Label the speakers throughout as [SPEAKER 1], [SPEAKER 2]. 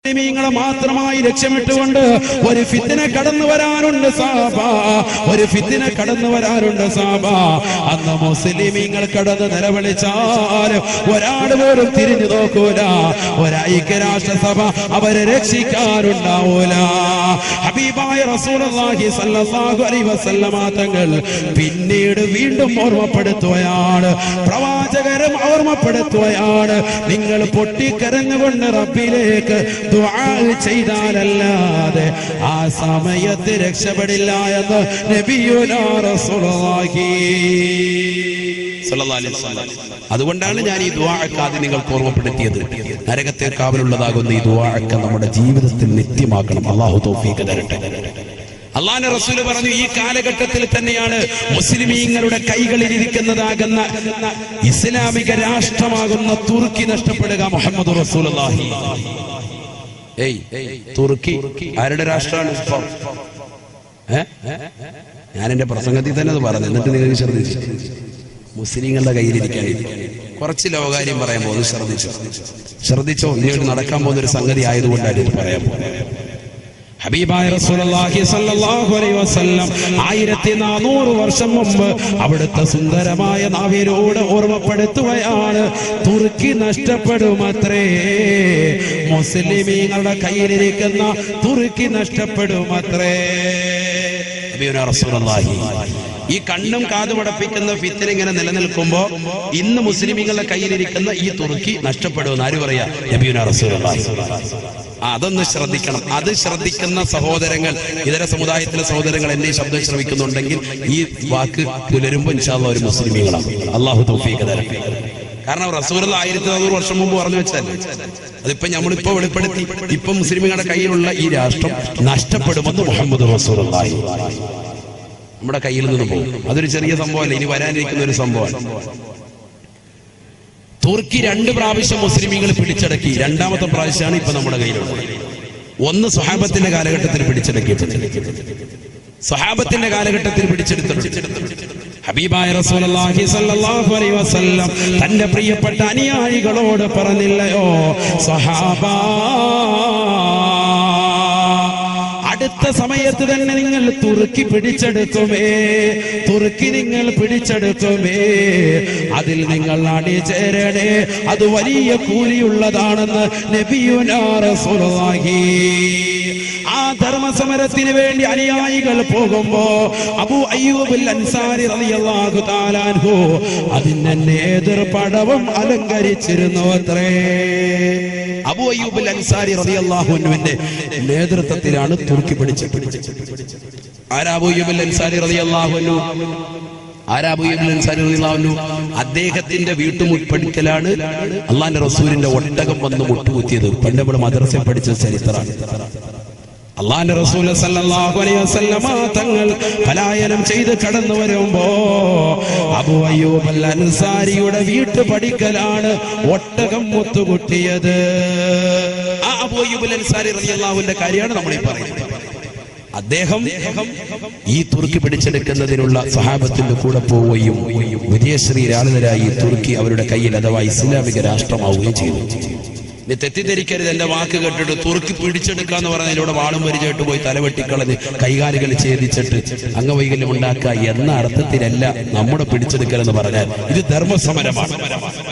[SPEAKER 1] മുസ്ലിമീങ്ങളെ മാത്രമായി ലക്ഷ്യമിട്ടുകൊണ്ട് ഒരു ഫിത്ന കടന്നു വരാനുണ്ട് സാബ, ഒരു ഫിത്ന കടന്നു വരാനുണ്ട് സാബ. അന്ന് മുസ്ലിമീങ്ങൾ കടന്ന് നിലവിളിച്ചാൽ ഒരാൾ പോലും തിരിഞ്ഞു നോക്കൂല, ഒരൈക്യരാഷ്ട്രസഭ അവരെ രക്ഷിക്കാനുണ്ടാവൂല. ഹബീബായ റസൂലുള്ളാഹി സ്വല്ലല്ലാഹു അലൈഹി വസല്ലമ തങ്ങൾ പിന്നീട് വീണ്ടും ഓർമ്മപ്പെടുത്തുകയാണ്, പ്രവാചകരും ഓർമ്മപ്പെടുത്തുകയാണ്, നിങ്ങൾ പൊട്ടിക്കരഞ്ഞുകൊണ്ട് റബ്ബിലേക്ക് ദുആ ചെയ്താലല്ലാതെ ആ സമയത്ത് രക്ഷപ്പെടില്ല എന്ന് നബിയുനാ റസൂലുള്ളാഹി സ്വല്ലല്ലാഹു അലൈഹി വസല്ലം. അതുകൊണ്ടാണ് ഞാൻ ഈ ദുആഅക്ക് ആദ്യം നിങ്ങൾക്ക് ഓർമ്മപ്പെടുത്തിയത്. നരകത്തെ കാവലുള്ളതാകുന്ന ഈ ദുആഅക്ക് നമ്മുടെ ജീവിതത്തിൽ നിത്യമാക്കണം. അല്ലാഹു തൗഫീഖ് തരട്ടെ. അല്ലാഹുവിന്റെ റസൂൽ പറഞ്ഞു, ഈ കാലഘട്ടത്തിൽ തന്നെയാണ് മുസ്ലിമീങ്ങളുടെ കൈകളിൽ ഇരിക്കുന്നതാകുന്ന ഇസ്ലാമിക രാഷ്ട്രമാകുന്ന തുർക്കി നഷ്ടപ്പെടുക. മുഹമ്മദ് റസൂലുള്ളാഹി. തുർക്കി ആരുടെ രാഷ്ട്രമാണ് ഇപ്പം? ഞാൻ എന്റെ പ്രസംഗത്തിൽ തന്നെ അത് പറഞ്ഞു, എന്നിട്ട് നിങ്ങൾ ശ്രദ്ധിച്ചു. മുസ്ലിങ്ങളുടെ കയ്യിലിരിക്കാൻ കുറച്ച് ലോകാര്യം പറയാൻ പോകുന്നു. ശ്രദ്ധിച്ചോ. ഇനിയോട്ട് നടക്കാൻ പോകുന്ന ഒരു സംഗതി ആയതുകൊണ്ടാണ് ഇത് പറയാൻ പോകുന്നത്. ഹബീബായ റസൂലുള്ളാഹി സ്വല്ലല്ലാഹു അലൈഹി വസല്ലം 1400 വർഷം മുമ്പ് അവിടുത്തെ സുന്ദരമായ നാവിലൂടെ ഓർമ്മപ്പെടുത്തുകയാണ്, തുർക്കി നഷ്ടപ്പെടുമത്രേ, മുസ്ലിമീങ്ങളുടെ കയ്യിലിരിക്കുന്ന തുർക്കി നഷ്ടപ്പെടുമത്രേ. നബിയുനാ റസൂലുള്ളാഹി ഈ കണ്ണും കാതുമടപ്പിക്കുന്ന ഫിത്ന ഇങ്ങനെ നിലനിൽക്കുമ്പോ ഇന്ന് മുസ്ലിമീങ്ങളുടെ കയ്യിലിരിക്കുന്ന ഈ തുർക്കി നഷ്ടപ്പെടുമെന്ന് ആര് പറയാ? നബിയുനാ റസൂലുള്ളാഹി. അതൊന്ന് ശ്രദ്ധിക്കണം. അത് ശ്രദ്ധിക്കുന്ന സഹോദരങ്ങൾ, ഇതര സമുദായത്തിലെ സഹോദരങ്ങൾ എന്നെ ശബ്ദം ശ്രമിക്കുന്നുണ്ടെങ്കിൽ ഈ വാക്ക് പുലരുമ്പോ ഇൻഷാ അല്ലാഹ് ഒരു മുസ്ലിമീങ്ങളാണ്. അല്ലാഹു തൗഫീഖ് തരട്ടെ. കാരണം റസൂലുള്ളാഹി 1400 വർഷം മുമ്പ് പറഞ്ഞു വെച്ചല്ലേ, അതിപ്പോ നമ്മളിപ്പോ വെളിപ്പെടുത്തി. ഇപ്പൊ മുസ്ലിമീങ്ങളുടെ കയ്യിലുള്ള ഈ രാഷ്ട്രം നഷ്ടപ്പെടുമെന്ന് മുഹമ്മദ് റസൂലുള്ളാഹി നമ്മുടെ കയ്യിൽ നിന്ന് പോകും. അതൊരു ചെറിയ സംഭവമല്ല, ഇനി വരാനിരിക്കുന്ന ഒരു സംഭവമാണ്. തുർക്കി 2 പ്രാവശ്യം മുസ്ലിമീങ്ങൾ പിടിച്ചടക്കി. 2ാമത്തെ പ്രാവശ്യമാണ് ഇപ്പൊ നമ്മുടെ കയ്യിലുള്ളത്. ഒന്ന് സ്വഹാബത്തിന്റെ കാലഘട്ടത്തിൽ പിടിച്ചടക്കിയിട്ടുണ്ട്. സ്വഹാബത്തിന്റെ കാലഘട്ടത്തിൽ പിടിച്ചെടുത്തിട്ടുണ്ട്. ഹബീബായ റസൂലുള്ളാഹി സ്വല്ലല്ലാഹു അലൈഹി വസല്ലം തന്റെ പ്രിയപ്പെട്ട അനുയായികളോട് പറഞ്ഞില്ലയോ, സ്വഹാബാ, അടുത്ത സമയത്ത് തന്നെ നിങ്ങൾ തുർക്കി പിടിച്ചെടുക്കുമേ, തുർക്കി നിങ്ങൾ പിടിച്ചെടുക്കുമേ, അതിൽ നിങ്ങൾ അണിചേരണേ, അത് വലിയ കൂലിയുള്ളതാണെന്ന് നബിയുനാ റസൂലുള്ളാഹി. ആ ധർമ്മസമരത്തിന് വേണ്ടി അനുയായികൾ പോകുമ്പോ അബൂ അയ്യൂബുൽ അൻസാരി റളിയല്ലാഹു തആല അൻഹു അതിന്റെ നേതൃപടവും അലങ്കരിച്ചിരുന്നു അത്രേ. അബൂ അയ്യൂബുൽ അൻസാരി റളിയല്ലാഹു അൻഹുവിന്റെ നേതൃത്വത്തിലാണ് തുർക്കി പിടിച്ചത്. ആരാ അബൂ അയ്യൂബുൽ അൻസാരി റളിയല്ലാഹു അൻഹു? അദ്ദേഹത്തിന്റെ വീട്ടുമുറ്റടിക്കലാണ് അള്ളാന്റെ റസൂലിന്റെ ഒട്ടകം വന്ന് മുട്ടുകുത്തിയത്. പണ്ട് നമ്മൾ മദ്രസയിൽ പഠിച്ച ചരിത്രമാണ്. അള്ളാന്റെ റസൂൽ സല്ലല്ലാഹു അലൈഹി വസല്ലമ തങ്ങൾ പലായനം ചെയ്ത് കടന്നു വരുമ്പോ അബൂ അയ്യൂബ് അൽ അൻസാരിയുടെ വീട്ടുപടിക്കലാണ് ഒട്ടകം മുത്തുകുട്ടിയത്. ആ അബൂ അയ്യൂബ് അൽ അൻസാരി റളിയല്ലാഹുവിന്റെ കാര്യമാണ് നമ്മൾ ഈ പറയുന്നത്. അദ്ദേഹം ഈ തുർക്കി പിടിച്ചെടുക്കുന്നതിനുള്ള സഹാബത്തിന്റെ കൂടെ പോവുകയും വിജയശ്രീലാളിതരായി തുർക്കി അവരുടെ കയ്യിൽ അഥവാ ഇസ്ലാമിക രാഷ്ട്രമാവുകയും ചെയ്തു. തെറ്റിദ്ധരിക്കരുത്, എന്റെ വാക്ക് കേട്ടിട്ട് തുർക്കി പിടിച്ചെടുക്കാന്ന് പറഞ്ഞതിലൂടെ വാളും പരിചയമായിട്ട് പോയി തലവെട്ടിക്കളഞ്ഞ് കൈകാലുകൾ ഛേദിച്ചിട്ട് അംഗവൈകല്യം ഉണ്ടാക്കുക എന്ന അർത്ഥത്തിലല്ല നമ്മുടെ പിടിച്ചെടുക്കൽ എന്ന് പറഞ്ഞാൽ. ഇത് ധർമ്മസമരമാണ്.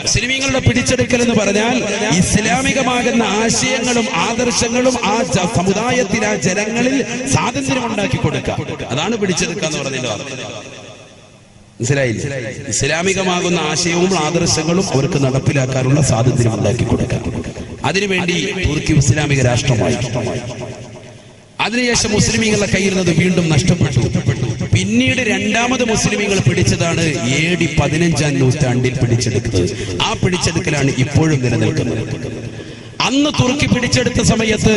[SPEAKER 1] മുസ്ലിമീങ്ങളുടെ പിടിച്ചെടുക്കൽ എന്ന് പറഞ്ഞാൽ ഇസ്ലാമികമാകുന്ന ആശയങ്ങളും ആദർശങ്ങളും ആ സമുദായത്തിൽ, ആ ജനങ്ങളിൽ സ്വാതന്ത്ര്യം ഉണ്ടാക്കി കൊടുക്കുക. അതാണ് പിടിച്ചെടുക്കുക എന്ന് പറഞ്ഞതിന്റെ അർത്ഥം. മനസ്സിലായില്ലേ? ഇസ്ലാമികമാകുന്ന ആശയവും ആദർശങ്ങളും അവർക്ക് നടപ്പിലാക്കാനുള്ള സ്വാതന്ത്ര്യം ഉണ്ടാക്കി കൊടുക്കുക. അതിനുവേണ്ടി തുർക്കി ഇസ്ലാമിക രാഷ്ട്രമായി. അതിനുശേഷം മുസ്ലിമീങ്ങളുടെ കയ്യിൽ നിന്ന് വീണ്ടും നഷ്ടപ്പെട്ടു. പിന്നീട് 2ാമത് മുസ്ലിമീങ്ങൾ പിടിച്ചതാണ് AD 15-ാം നൂറ്റാണ്ടിൽ പിടിച്ചെടുക്കുന്നത്. ആ പിടിച്ചെടുക്കലാണ് ഇപ്പോഴും നിലനിൽക്കുന്നത്. അന്ന് തുർക്കി പിടിച്ചെടുത്ത സമയത്ത്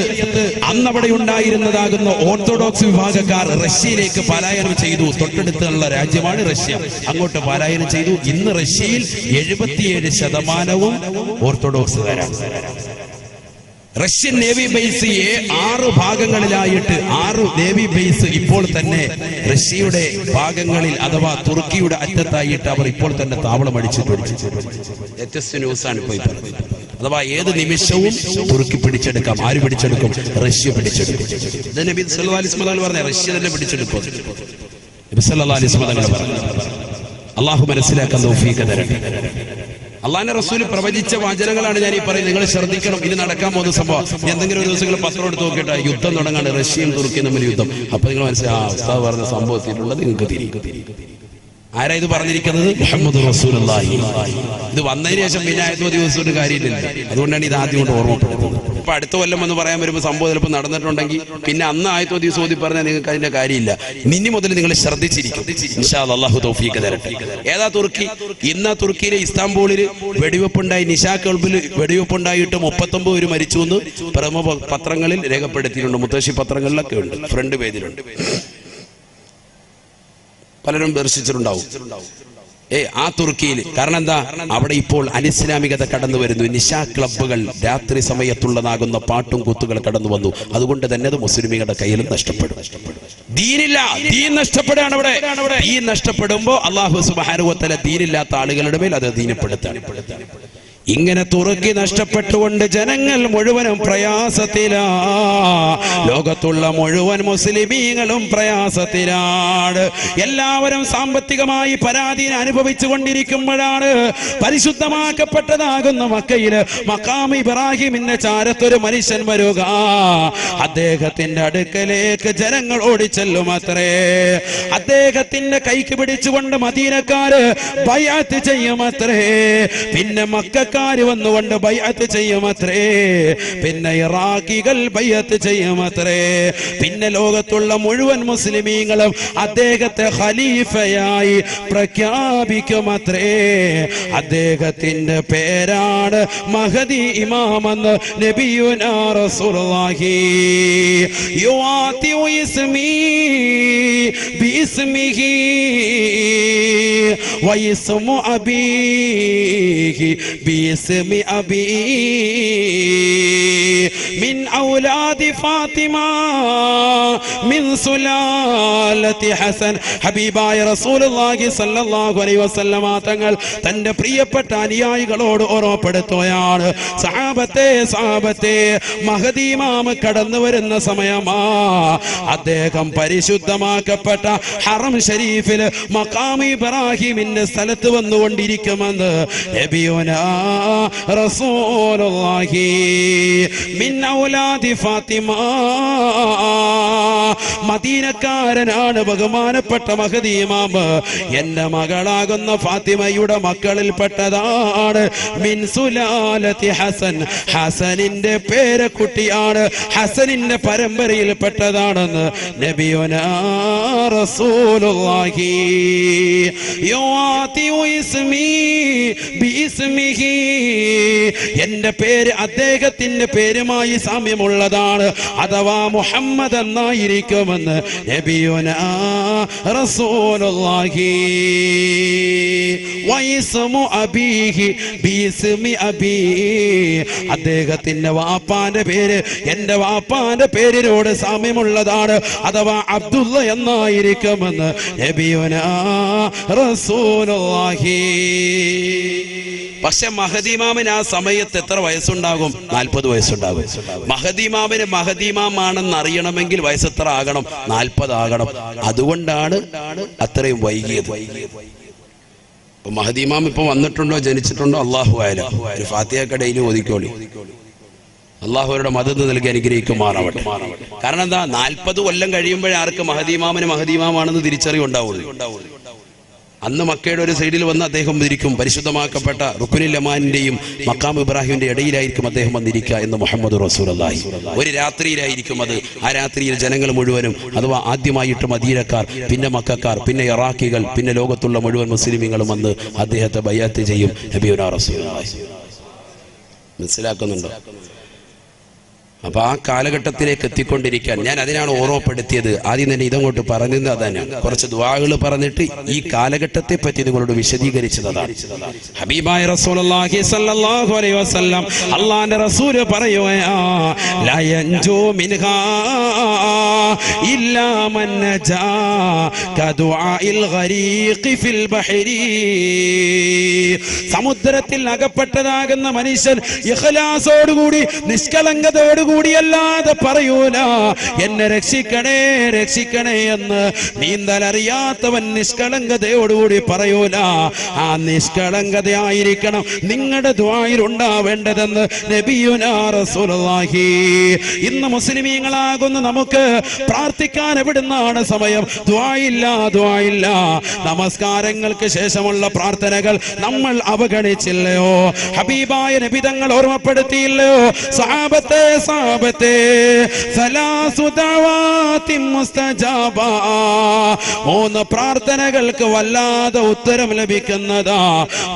[SPEAKER 1] അന്നവിടെ ഉണ്ടായിരുന്നതാകുന്ന ഓർത്തഡോക്സ് വിഭാഗക്കാർ റഷ്യയിലേക്ക് പലായനം ചെയ്തു. തൊട്ടടുത്തുള്ള രാജ്യമാണ് റഷ്യ. അങ്ങോട്ട് പലായനം ചെയ്തു. ഇന്ന് റഷ്യയിൽ 77% ഓർത്തഡോക്സുകാരാണ്. റഷ്യൻ നേവി ബേസ് 6 ഭാഗങ്ങളിലായിട്ട് 6 നേവി ബേസ് ഇപ്പോൾ തന്നെ റഷ്യയുടെ ഭാഗങ്ങളിൽ അഥവാ തുർക്കിയുടെ അറ്റത്തായിട്ട് അവർ ഇപ്പോൾ തന്നെ താവളം അടിച്ചിട്ടുണ്ട്. ലേറ്റസ്റ്റ് ന്യൂസാണ് ഇപ്പോൾ പറഞ്ഞത്. അഥവാ ഏത് നിമിഷവും തുർക്കി പിടിച്ചെടുക്കാം. ആര് പിടിച്ചെടുക്കും? റഷ്യ പിടിച്ചെടുക്കും. ഇത് നബി സല്ലല്ലാഹു അലൈഹി വസല്ലം പറഞ്ഞ റഷ്യ തന്നെ പിടിച്ചെടുക്കും. നബി സല്ലല്ലാഹു അലൈഹി വസല്ലം പറഞ്ഞു. അള്ളാഹു മനസ്സിലാക്കാൻ തൗഫീഖ് തരട്ടെ. അള്ളാഹിന്റെ റസൂൽ പ്രവചിച്ച വചനങ്ങളാണ് ഞാൻ ഈ പറയുന്നത്. നിങ്ങൾ ശ്രദ്ധിക്കണം. ഇത് നടക്കാൻ പോകുന്ന സംഭവം. എന്തെങ്കിലും ഒരു ദിവസങ്ങൾ പത്രം എടുത്ത് നോക്കിയിട്ട് യുദ്ധം തുടങ്ങാണ്, റഷ്യയും തുർക്കിയും തമ്മിൽ യുദ്ധം. അപ്പൊ നിങ്ങൾ മനസ്സിലായി ഉസ്താദ് പറഞ്ഞ സംഭവത്തിലുള്ളത് നിങ്ങൾക്ക് തിരിക്കും. ആരാ ഇത് പറഞ്ഞിരിക്കുന്നത്? മുഹമ്മദ് റസൂലുള്ളാഹി. ഇത് വന്നതിന് ശേഷം പിന്നെ ആയത്തോ ദിവസം ഒരു കാര്യമില്ല. അതുകൊണ്ടാണ് ഇത് ആദ്യം കൊണ്ട് ഓർമ്മപ്പെടുന്നത്. ഇപ്പൊ അടുത്ത കൊല്ലം എന്ന് പറയാൻ വരുമ്പോൾ സംഭവം ചിലപ്പോൾ നടന്നിട്ടുണ്ടെങ്കിൽ പിന്നെ അന്ന് ആയത്തോ ദിവസം ഓതി പറഞ്ഞാൽ നിങ്ങൾക്ക് അതിന്റെ കാര്യമില്ല. ഇനി മുതൽ നിങ്ങൾ ശ്രദ്ധിച്ചിരിക്കും. ഇൻഷാ അല്ലാഹ് അല്ലാഹു തൗഫീഖ് തരട്ടെ. ഏതാ തുർക്കി? ഇന്ന് തുർക്കിയിലെ ഇസ്താംബൂളിൽ വെടിവെപ്പുണ്ടായി. നിശാ ക്ലബ്ബിൽ വെടിവെപ്പുണ്ടായിട്ട് 39 പേര് മരിച്ചു എന്ന് പ്രമുഖ പത്രങ്ങളിൽ രേഖപ്പെടുത്തിയിട്ടുണ്ട്. മുത്തശ്ശി പത്രങ്ങളിലൊക്കെ ഉണ്ട്, ഫ്രണ്ട് പേജിലുണ്ട്. പലരും ദർശിച്ചിട്ടുണ്ടാവും. ആ തുർക്കിയിൽ. കാരണം എന്താ? അവിടെ ഇപ്പോൾ അനിസ്ലാമികത കടന്നു വരുന്നു. നിശാ ക്ലബ്ബുകൾ, രാത്രി സമയത്തുള്ളതാകുന്ന പാട്ടും കൂത്തുകൾ കടന്നു വന്നു. അതുകൊണ്ട് തന്നെ അത് മുസ്ലിമികളുടെ കയ്യിലും നഷ്ടപ്പെടും. ദീനില്ല, ദീൻ നഷ്ടപ്പെടുകയാണ് അവിടെ. ദീൻ നഷ്ടപ്പെടുമ്പോ അല്ലാഹു സുബ്ഹാനഹു വ തആല ദീനില്ലാത്ത ആളുകളുടെ മേൽ അത് ദീനപ്പെടുത്താണ്. ഇങ്ങനെ തുർക്കി നഷ്ടപ്പെട്ടുകൊണ്ട് ജനങ്ങൾ മുഴുവനും പ്രയാസത്തിലാ. ലോകത്തുള്ള മുഴുവൻ മുസ്ലിമീങ്ങളും പ്രയാസത്തിലാണ്. എല്ലാവരും സാമ്പത്തികമായി പരാധീനം അനുഭവിച്ചു കൊണ്ടിരിക്കുമ്പോഴാണ് പരിശുദ്ധമാക്കപ്പെട്ടതാകുന്ന മക്കയില് മഖാം ഇബ്രാഹിമിന്റെ ചാരത്തൊരു മനുഷ്യൻ വരുക. അദ്ദേഹത്തിന്റെ അടുക്കലേക്ക് ജനങ്ങൾ ഓടിച്ചെല്ലും അത്രേ. അദ്ദേഹത്തിന്റെ കൈക്ക് പിടിച്ചുകൊണ്ട് മദീനക്കാര് ബൈഅത്ത് ചെയ്യുമത്രേ. പിന്നെ മക്ക വന്നുകൊണ്ട് ബൈഅത്ത് ചെയ്യുമത്രേ. പിന്നെ ഇറാഖികൾ ബൈഅത്ത് ചെയ്യുമത്രേ. പിന്നെ ലോകത്തുള്ള മുഴുവൻ മുസ്ലിമീങ്ങളും അദ്ദേഹത്തെ ഖലീഫയായി പ്രഖ്യാപിക്കുമത്രേ. അദ്ദേഹത്തിന്റെ പേരാണ് മഹദി ഇമാമെന്ന് നബിയുനാ റസൂലുള്ളാഹി. യുആതിഉ ഇസ്മി ബിഇസ്മിഹി വഇസ്മു അബീഹി باسم أبي من أولاد فاطمة من سلالة حسن. ഹബീബായ റസൂലുള്ളാഹി സ്വല്ലല്ലാഹു അലൈഹി വസല്ലമ തങ്ങൾ തന്റെ പ്രിയപ്പെട്ട അനുയായികളോട് ഓർമ്മപ്പെടുത്തുകയാണ്. സഹാബത്തെ, മഹദി ഇമാം കടന്നു വരുന്ന സമയമാ. അദ്ദേഹം പരിശുദ്ധമാക്കപ്പെട്ട ഹറം ഷരീഫിൽ മഖാം ഇബ്രാഹിമിന്റെ സ്ഥലത്ത് വന്നുകൊണ്ടിരിക്കുമെന്ന് നബിയുനാ റസൂലുള്ളാഹി മിൻ ഔലാദി ഫാത്തിമ. മദീനക്കാരനാണ് ബഹുമാനപ്പെട്ട മഹദി ഇമാം. എന്റെ മകളാകുന്ന ഫാത്തിമയുടെ മക്കളിൽപ്പെട്ടതാണ്. മിൻ സുലാലത്തി ഹസൻ. ഹസനിന്റെ പേരക്കുട്ടിയാണ്, ഹസനിന്റെ പരമ്പരയിൽപ്പെട്ടതാണെന്ന് നബിയുനാ റസൂലുള്ളാഹി. യുആതിഉ ഇസ്മി ബിഇസ്മിഹി. എന്റെ പേര് അദ്ദേഹത്തിന്റെ പേരുമായി സാമ്യമുള്ളതാണ്, അഥവാ മുഹമ്മദ് എന്നായിരിക്കുമെന്ന് നബിയുനാ റസൂലുള്ളാഹി. വഇസ്മു അബീഹി ബിഇസ്മി അബീ. അദ്ദേഹത്തിന്റെ വാപ്പാന്റെ പേര് എന്റെ വാപ്പാന്റെ പേരിനോട് സാമ്യമുള്ളതാണ്, അഥവാ അബ്ദുള്ള എന്നായിരിക്കുമെന്ന് നബിയുനാ റസൂലുള്ളാഹി. പക്ഷെ മഹദി ഇമാമിന് ആ സമയത്ത് എത്ര വയസ്സുണ്ടാകും? 40 വയസ്സുണ്ടാകും. മഹദി ഇമാമിന് മഹദി ഇമാമാണെന്ന് അറിയണമെങ്കിൽ വയസ്സ് എത്ര ആകണം? 40 ആകണം. അതുകൊണ്ടാണ് അത്രയും വൈകിയത്. മഹദി ഇമാം ഇപ്പൊ വന്നിട്ടുണ്ടോ, ജനിച്ചിട്ടുണ്ടോ? അല്ലാഹു അഅലം. ഒരു ഫാത്തിഹ ഡെയിലി ഓതിക്കോളി. അള്ളാഹുവരുടെ മദദ് നൽകി അനുഗ്രഹിക്കുമാറാവട്ടെ. കാരണം എന്താ? 40 കൊല്ലം കഴിയുമ്പോഴേ ആർക്ക് മഹദി ഇമാമിന് മഹദി ഇമാമാണെന്ന് തിരിച്ചറിവുണ്ടാവുള്ളൂ. അന്ന് മക്കയുടെ ഒരു സൈഡിൽ വന്ന് അദ്ദേഹം ഇരിക്കും. പരിശുദ്ധമാക്കപ്പെട്ട റുക്നുൽ യമാനിന്റെയും മഖാം ഇബ്രാഹിമിന്റെ ഇടയിലായിരിക്കും അദ്ദേഹം വന്നിരിക്കുക എന്ന് മുഹമ്മദ് റസൂലുള്ളാഹി. ഒരു രാത്രിയിലായിരിക്കും അത്. ആ രാത്രിയിൽ ജനങ്ങൾ മുഴുവനും, അഥവാ ആദ്യമായിട്ട് മദീനക്കാർ, പിന്നെ മക്കക്കാർ, പിന്നെ ഇറാഖികൾ, പിന്നെ ലോകത്തുള്ള മുഴുവൻ മുസ്ലിമീങ്ങളും വന്ന് അദ്ദേഹത്തെ ബൈഅത്ത് ചെയ്യും. നബിയുനാ റസൂലുള്ളാഹി. മനസ്സിലാക്കുന്നുണ്ടോ? അപ്പൊ ആ കാലഘട്ടത്തിലേക്ക് എത്തിക്കൊണ്ടിരിക്കാൻ ഞാൻ അതിനാണ് ഓർമ്മപ്പെടുത്തിയത്. ആദ്യം തന്നെ ഇതങ്ങോട്ട് പറഞ്ഞത് അതാണ്. കുറച്ച് ദുആകൾ പറഞ്ഞിട്ട് ഈ കാലഘട്ടത്തെ പറ്റി നിങ്ങളോട് വിശദീകരിച്ചതാണ്. ഹബീബായ റസൂലുള്ളാഹി സ്വല്ലല്ലാഹു അലൈഹി വസല്ലം അല്ലാഹുവിന്റെ റസൂൽ പറയുകയാ, ലാ യൻജു മിൻഹാ ഇല്ലാ മൻ നജാ കദുആഇൽ ഗരീഖി ഫിൽ ബഹരി. സമുദ്രത്തിൽ അകപ്പെട്ടതാകുന്ന മനുഷ്യൻ ഇഖ്ലാസോടുകൂടി നിഷ്കളങ്കതയോടുകൂടി അല്ലാതെ പറയൂല എന്നെ രക്ഷിക്കണേ രക്ഷിക്കണേ എന്ന്. നീന്തലറിയാത്തവൻ നിഷ്കളങ്കതയോടുകൂടി പറയൂല. ആ നിഷ്കളങ്കതയായിരിക്കണം നിങ്ങളുടെ ദുആയിൽ ഉണ്ടാവേണ്ടതെന്ന് നബിയുനാ റസൂലുള്ളാഹി. ഇന്ന് മുസ്ലിമീങ്ങളാകുന്ന നമുക്ക് പ്രാർത്ഥിക്കാൻ എവിടുന്നാണ് സമയം? ദുആയില്ല, ദുആയില്ല. നമസ്കാരങ്ങൾക്ക് ശേഷമുള്ള പ്രാർത്ഥനകൾ നമ്മൾ അവഗണിച്ചില്ലയോ? ഹബീബായ നബി തങ്ങൾ ഓർമ്മപ്പെടുത്തിയില്ലയോ? സഹാബത്തെ സഹാബത്തെ സലാസു ദഅവാതിൻ മുസ്തജാബ, 3 പ്രാർത്ഥനകൾക്ക് വല്ലാതെ ഉത്തരം ലഭിക്കുന്നതാ.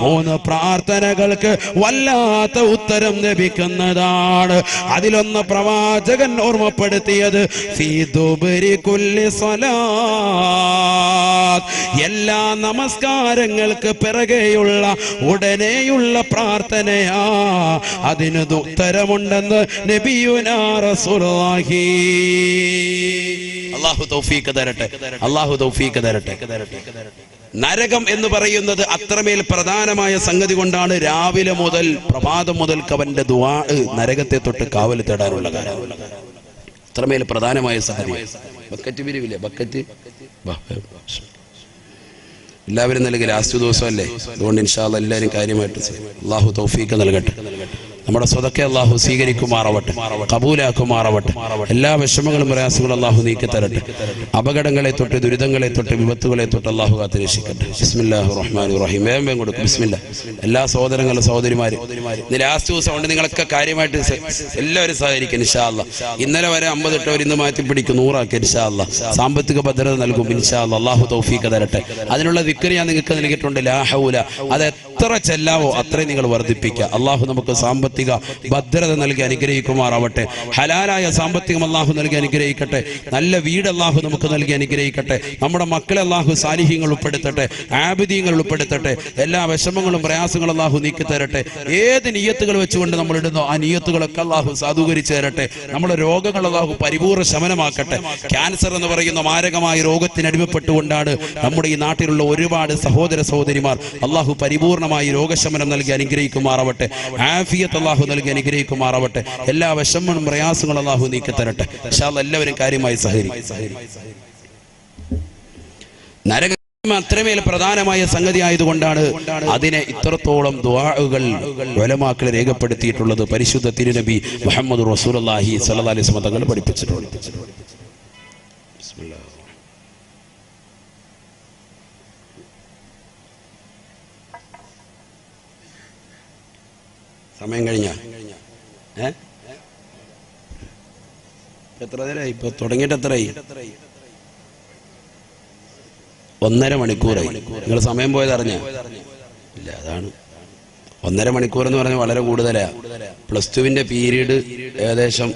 [SPEAKER 1] 3 പ്രാർത്ഥനകൾക്ക് വല്ലാത്ത ഉത്തരം ലഭിക്കുന്നതാണ്. അതിലൊന്ന് പ്രവാചകൻ ഓർമ്മപ്പെടുത്തിയത് ഫീ ദുബരി കുല്ലി സ്വലാത്ത്, എല്ലാ നമസ്കാരങ്ങൾക്ക് പിറകെയുള്ള ഉടനെയുള്ള പ്രാർത്ഥനയാ. അതിന് ഉത്തരമുണ്ടെന്ന് നബിയുനാ റസൂലുള്ളാഹി. അല്ലാഹു തൗഫീഖ് തരട്ടെ, അല്ലാഹു തൗഫീഖ് തരട്ടെ. നരകം എന്ന് പറയുന്നത് അത്രമേൽ പ്രധാനമായ സംഗതി കൊണ്ടാണ് രാവിലെ മുതൽ പ്രഭാതം മുതൽക്ക് അവന്റെ ദുആ നരകത്തെ തൊട്ട് കാവൽ തേടാനുള്ള കാര്യം. അത്രമേൽ പ്രധാനമായ സംഗതി. ബക്കറ്റ് പിരിവില്ലേ? ബക്കറ്റ് എല്ലാവരും നൽകി ലാസ്റ്റ് ദിവസമല്ലേ, അതുകൊണ്ട് ഇൻഷാ അല്ലാഹ് എല്ലാവരും കാര്യമായിട്ട് അല്ലാഹു തൗഫീഖ് നൽകട്ടെ. നമ്മുടെ സ്വതക്കെ അല്ലാഹു സ്വീകരിക്കുമാറാവട്ടെ, കബൂലാക്കുമാറാവട്ടെ. എല്ലാ വിഷമങ്ങളും പ്രയാസങ്ങളും അല്ലാഹു നീക്കി തരട്ടെ. അപകടങ്ങളെ തൊട്ട് ദുരിതങ്ങളെ തൊട്ട് വിപത്തുകളെ തൊട്ട് അല്ലാഹു കാത്ത് രക്ഷിക്കട്ടെ. ബിസ്മില്ലാഹിർ റഹ്മാനിർ റഹീം. വേഗം കൊടുക്കും. ബിസ്മില്ലാ. എല്ലാ സഹോദരങ്ങളും സഹോദരിമാരും ഇന്ന് ലാസ്റ്റ് ദിവസം കൊണ്ട് നിങ്ങളൊക്കെ കാര്യമായിട്ട് എല്ലാവരും സഹകരിക്കും ഇൻഷാ അല്ലാഹ്. ഇന്നലെ വരെ 50 ഇട്ടവർ ഇന്ന് മാറ്റി പിടിക്കും, 100 ആക്കി ഇൻഷാ അല്ലാഹ്. സാമ്പത്തിക ഭദ്രത നൽകും ഇൻഷാ അല്ലാഹ്. അല്ലാഹു തൗഫീഖ് തരട്ടെ. അതിനുള്ള ദിക്ർ ഞാൻ നിങ്ങൾക്ക് നൽകിയിട്ടുണ്ട്, ലാ ഹൗല. അത് എത്ര ചെല്ലാവോ അത്രയും നിങ്ങൾ വർദ്ധിപ്പിക്കുക. അല്ലാഹു നമുക്ക് സാമ്പത്തിക ഭദ്രത നൽകി അനുഗ്രഹിക്കുമാറാവട്ടെ. ഹലാലായ സാമ്പത്തികം അല്ലാഹു നൽകി അനുഗ്രഹിക്കട്ടെ. നല്ല വീട് അല്ലാഹു നമുക്ക് നൽകി അനുഗ്രഹിക്കട്ടെ. നമ്മുടെ മക്കളെ അല്ലാഹു സാലിഹ്യങ്ങൾ ഉൾപ്പെടുത്തട്ടെ, ആബിദീങ്ങൾ ഉൾപ്പെടുത്തട്ടെ. എല്ലാ വിഷമങ്ങളും പ്രയാസങ്ങളും അല്ലാഹു നീക്കി തരട്ടെ. ഏത് നിയ്യത്തുകൾ വെച്ചുകൊണ്ട് നമ്മൾ ഇടുന്നോ ആ നിയ്യത്തുകളൊക്കെ അല്ലാഹു സാധൂകരിച്ചു തരട്ടെ. നമ്മുടെ രോഗങ്ങൾ അല്ലാഹു പരിപൂർണ്ണ ശമനമാക്കട്ടെ. ക്യാൻസർ എന്ന് പറയുന്ന മാരകമായ രോഗത്തിന് അടിമപ്പെട്ടുകൊണ്ടാണ് നമ്മുടെ ഈ നാട്ടിലുള്ള ഒരുപാട് സഹോദര സഹോദരിമാർ. അല്ലാഹു പരിപൂർണമായി രോഗശമനം നൽകി അനുഗ്രഹിക്കുമാറാവട്ടെ. ആഫിയത്ത് അല്ലാഹു നൽകി അനുഗ്രഹിക്കുമാറാവട്ടെ. എല്ലാ വിഷമങ്ങളും പ്രയാസങ്ങളും അല്ലാഹു നീക്കി തരട്ടെ. ഇൻഷാ അല്ലാഹ് എല്ലാവരും കാര്യമായി സഹകരിക്കും. നരകം അത്രമേൽ പ്രധാനമായ സംഗതി ആയതുകൊണ്ടാണ് അതിനെ ഇത്രത്തോളം ദുആകൾ ഉലമാക്കൾ രേഖപ്പെടുത്തിയിട്ടുള്ളത്. പരിശുദ്ധ തിരുനബി മുഹമ്മദ് റസൂലുള്ളാഹി സ്വല്ലല്ലാഹി അലൈഹി വസല്ലം തങ്ങൾ പഠിപ്പിച്ചിട്ടുണ്ട്. സമയം കഴിഞ്ഞ എത്ര നേരമായി? ഇപ്പൊ തുടങ്ങിയിട്ട് എത്രയായി? 1.5 മണിക്കൂറായി. നിങ്ങൾ സമയം പോയത് അറിഞ്ഞ ഇല്ല? അതാണ് 1.5 മണിക്കൂർ എന്ന് പറഞ്ഞാൽ വളരെ കൂടുതലാ. +2 പീരീഡ് ഏകദേശം